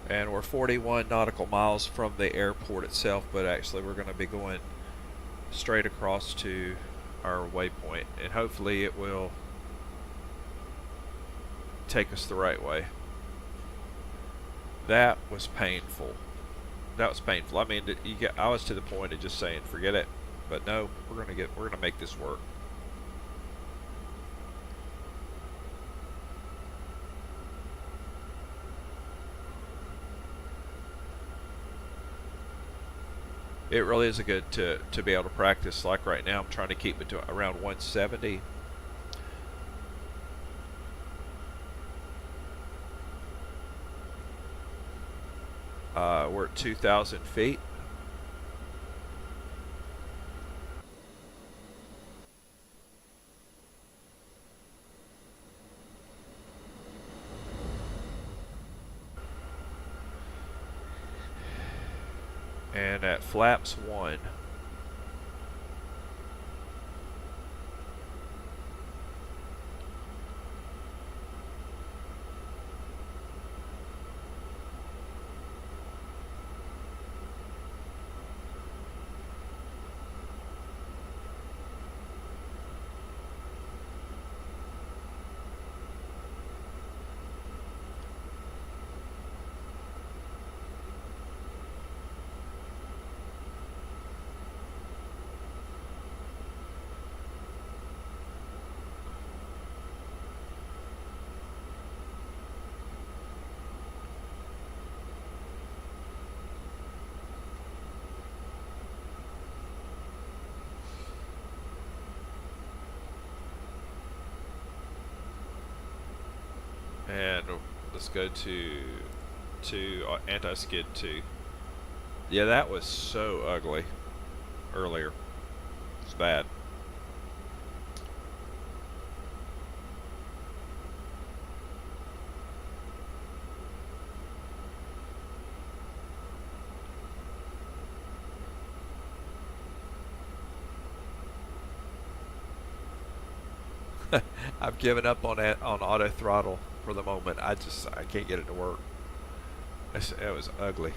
And we're 41 nautical miles from the airport itself, but actually we're going to be going straight across to our waypoint, and hopefully it will take us the right way. That was painful. That was painful. I mean, I was to the point of just saying, forget it. But no, we're gonna make this work. It really is good to be able to practice. Like right now, I'm trying to keep it to around 170. We're at 2,000 feet. And at flaps 1. And let's go to anti-skid 2. Yeah, that was so ugly earlier. It's bad. I've given up on auto throttle for the moment. I can't get it to work. It was ugly.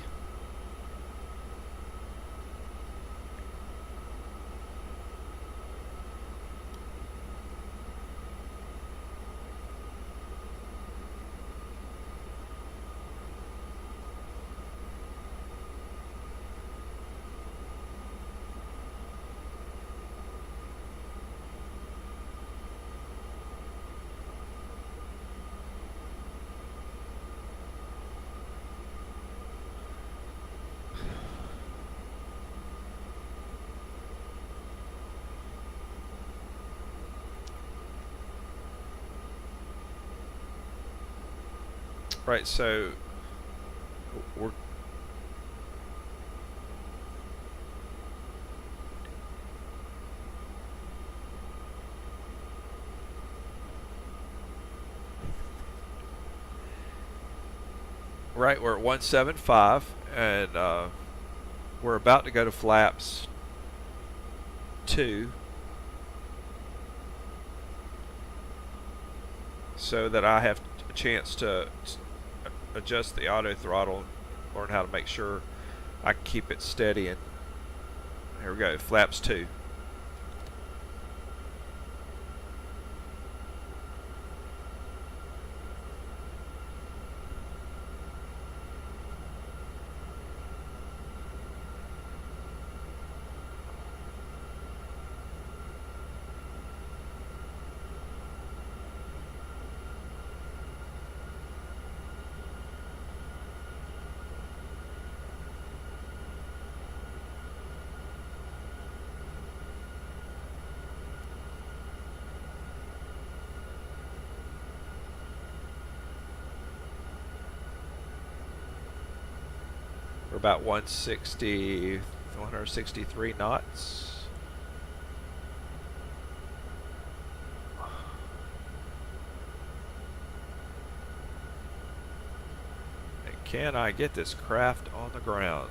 Right, so we're at 175, and we're about to go to flaps 2, so that I have a chance to adjust the auto throttle, learn how to make sure I can keep it steady Here we go, flaps 2. We're about 163 knots. And can I get this craft on the ground?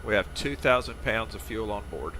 We have 2,000 pounds of fuel on board.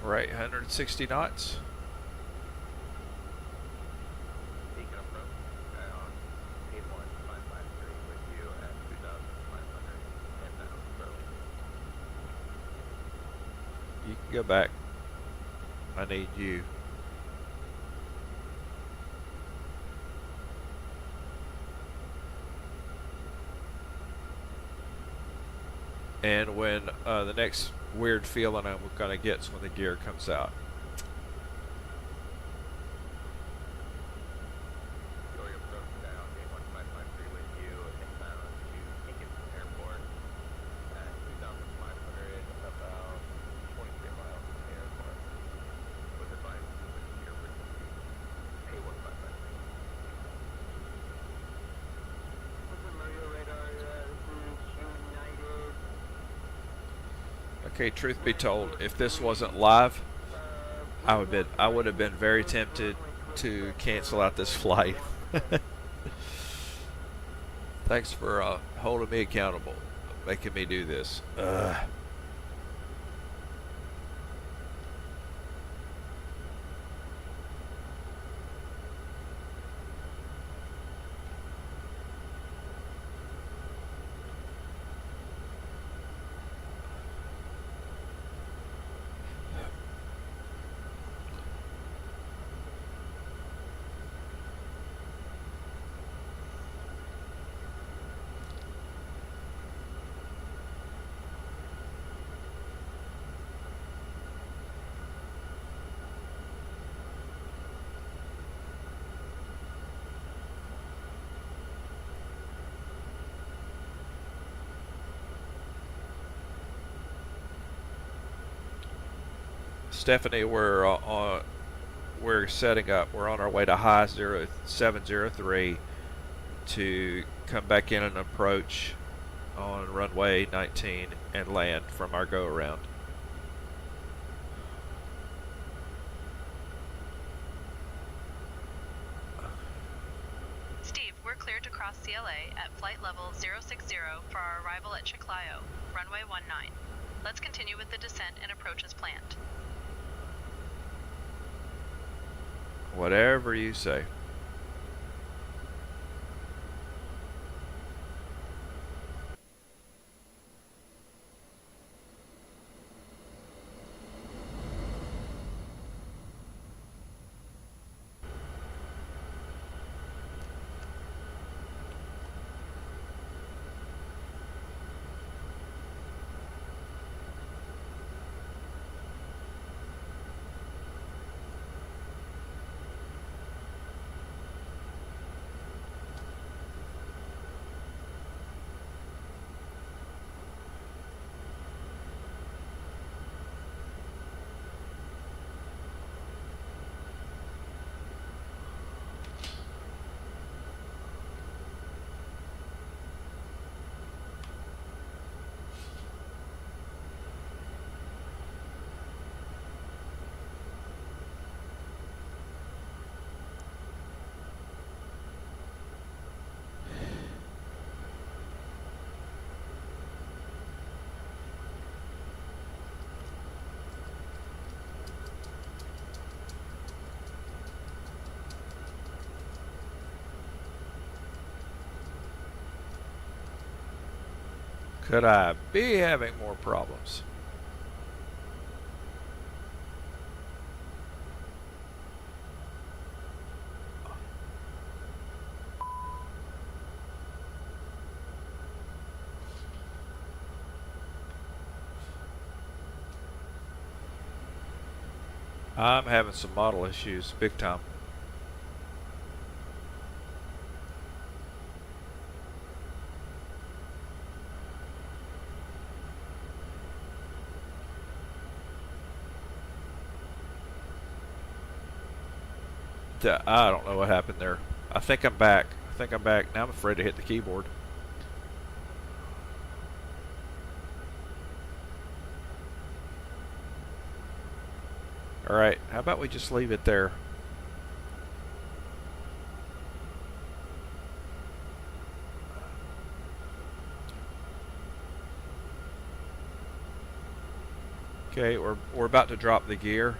Right, 160 knots. Beacon approach on A1553 with you at 2,500 and now approach. You can go back. I need you. And when the next weird feeling I'm gonna get is when the gear comes out. Your approach down A1553 with you inbound to Lincoln Airport at 2,500, about 23 miles from the airport. With advice to switch to your frequency A1553. Okay, truth be told, if this wasn't live, I would have been very tempted to cancel out this flight. Thanks for holding me accountable, making me do this. Stephanie, we're setting up. We're on our way to high 0703 to come back in and approach on runway 19 and land from our go around. Steve, we're cleared to cross CLA at flight level 060 for our arrival at Chiclayo, runway 19. Let's continue with the descent and approach as planned. Whatever you say. Could I be having more problems? I'm having some model issues, big time. I don't know what happened there. I think I'm back. Now I'm afraid to hit the keyboard. Alright, how about we just leave it there? Okay, we're about to drop the gear.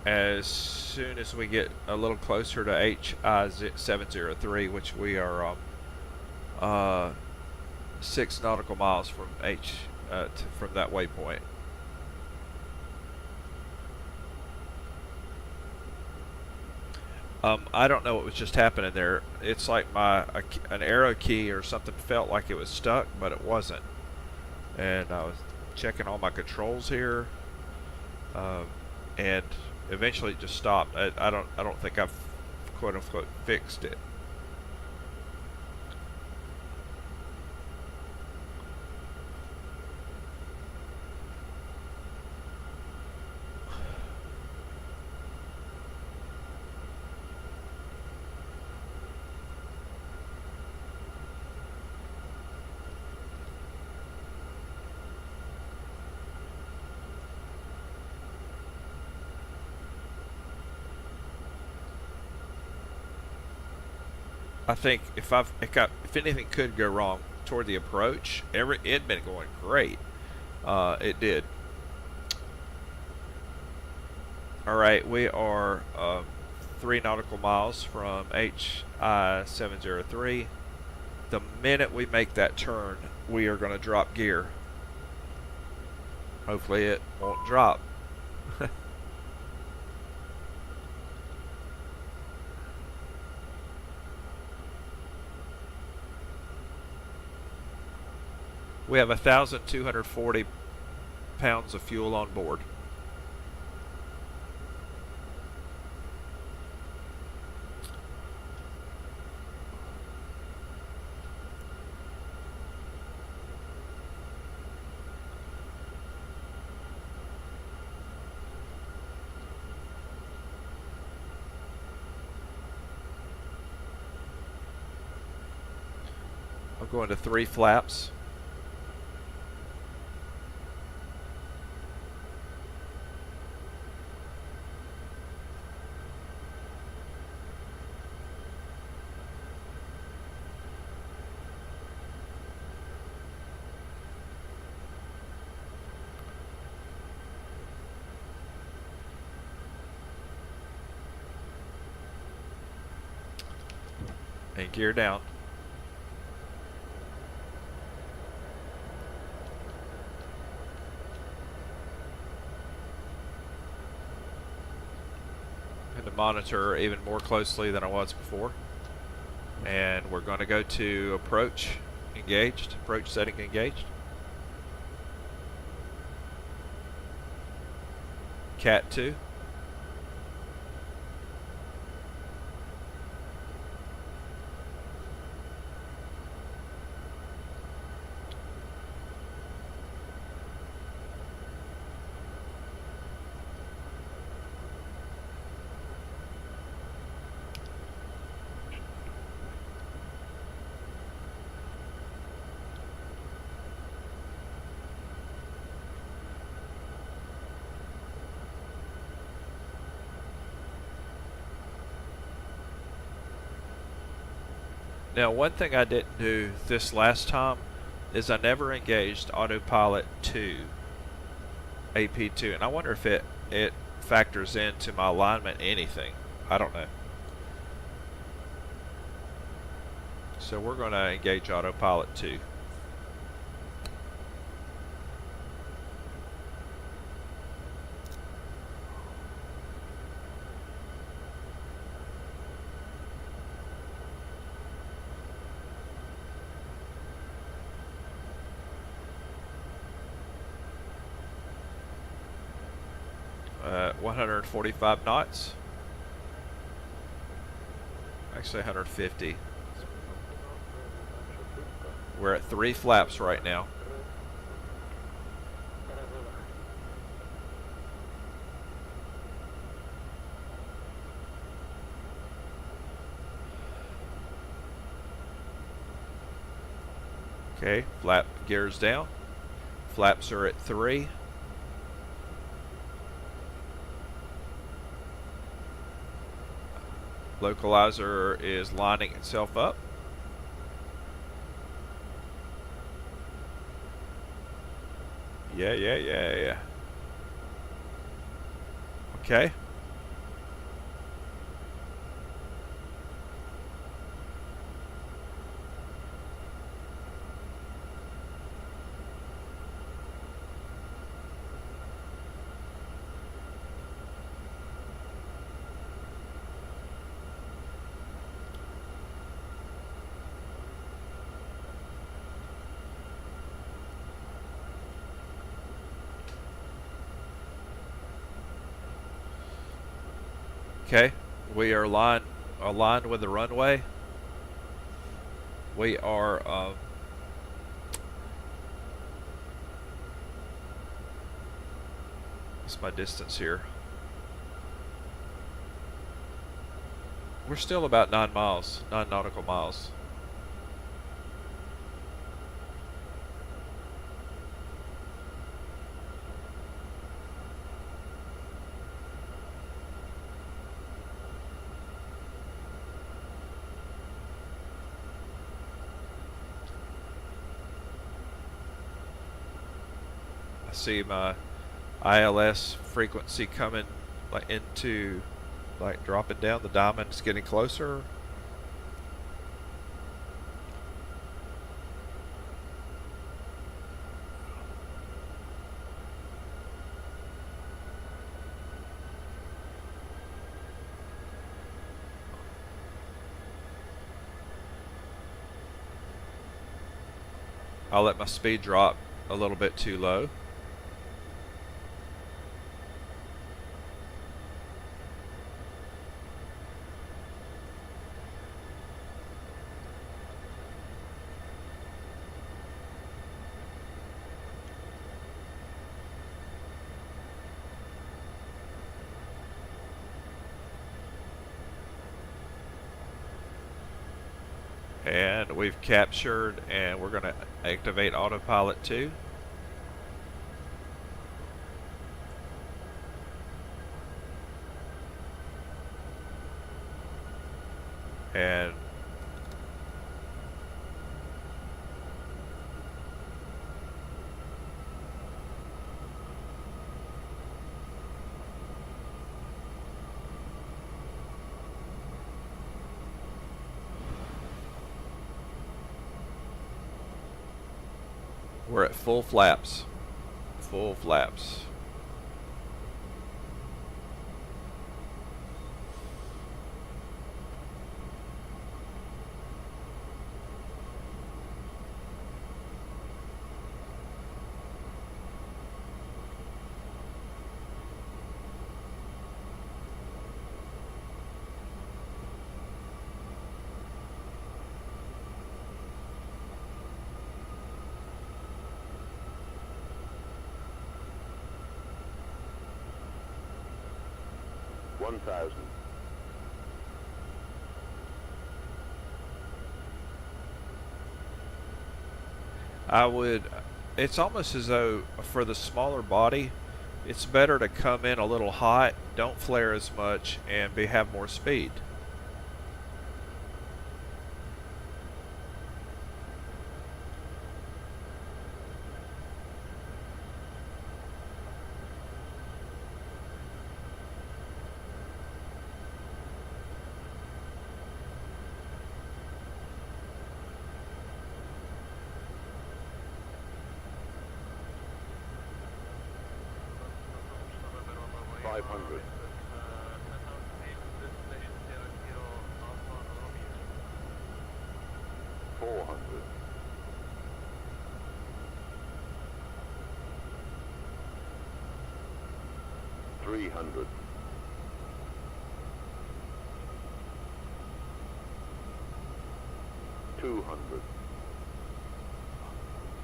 As soon as we get a little closer to HI 703, which we are 6 nautical miles from from that waypoint. I don't know what was just happening there. It's like an arrow key or something felt like it was stuck, but it wasn't. And I was checking all my controls here, and eventually it just stopped. I don't think I've quote unquote fixed it. I think if anything could go wrong toward the approach, it'd been going great. It did. All right, we are 3 nautical miles from HI 703. The minute we make that turn, we are going to drop gear. Hopefully, it won't drop. We have 1,240 pounds of fuel on board. going to 3 flaps. And gear down. And to monitor even more closely than I was before. And we're going to go to approach engaged, approach setting engaged. Cat 2. Now, one thing I didn't do this last time is I never engaged autopilot 2, AP2, and I wonder if it factors into my alignment anything. I don't know. So we're going to engage autopilot 2. At 145 knots. Actually 150. We're at 3 flaps right now. Okay, flap gears down. Flaps are at 3. Localizer is lining itself up. Yeah. Okay. Okay, we are aligned with the runway. We are what's my distance here? We're still about 9 miles, 9 nautical miles. I see my ILS frequency coming dropping down. The diamond's getting closer. I'll let my speed drop a little bit too low. And we've captured, and we're going to activate autopilot 2. And we're at full flaps. Full flaps. It's almost as though for the smaller body, it's better to come in a little hot, don't flare as much, and have more speed.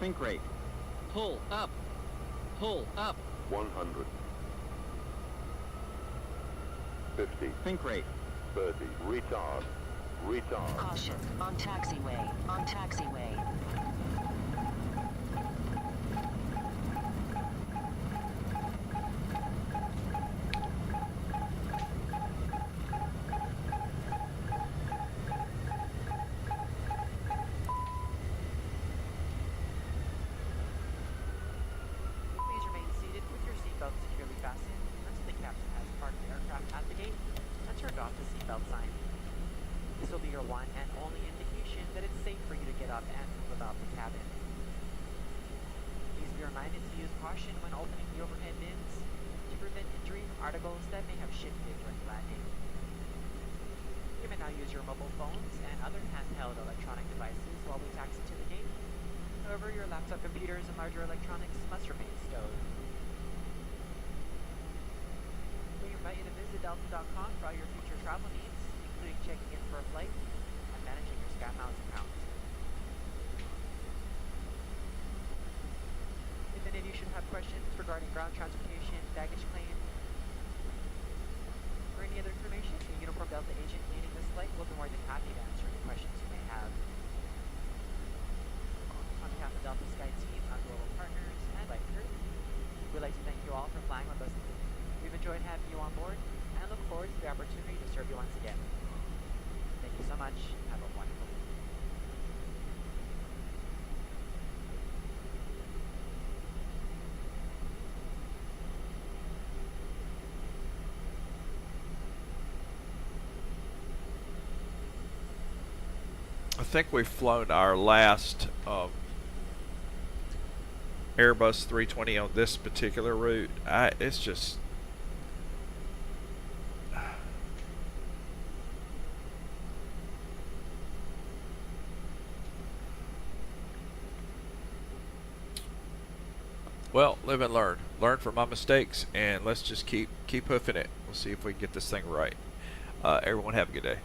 Think rate. Pull up. Pull up. 100. 50. Think rate. 30. Retard. Retard. Caution. On taxiway. On taxiway. Computers and larger electronics must remain stowed. We invite you to visit delta.com for all your future travel needs, including checking in for a flight and managing your SkyMiles account. If any of you should have questions regarding ground transportation, baggage claim, or any other information, a Uniform Delta agent leading this flight will be more than happy to answer any questions you may have. On behalf of Delta Sky Team, our global partners, and Liveries, we'd like to thank you all for flying with us. We've enjoyed having you on board and look forward to the opportunity to serve you once again. Thank you so much. Have a wonderful week. I think we've flown our last Airbus 320 on this particular route. It's just well, live and learn. Learn from my mistakes, and let's just keep hoofing it. We'll see if we can get this thing right. Everyone have a good day.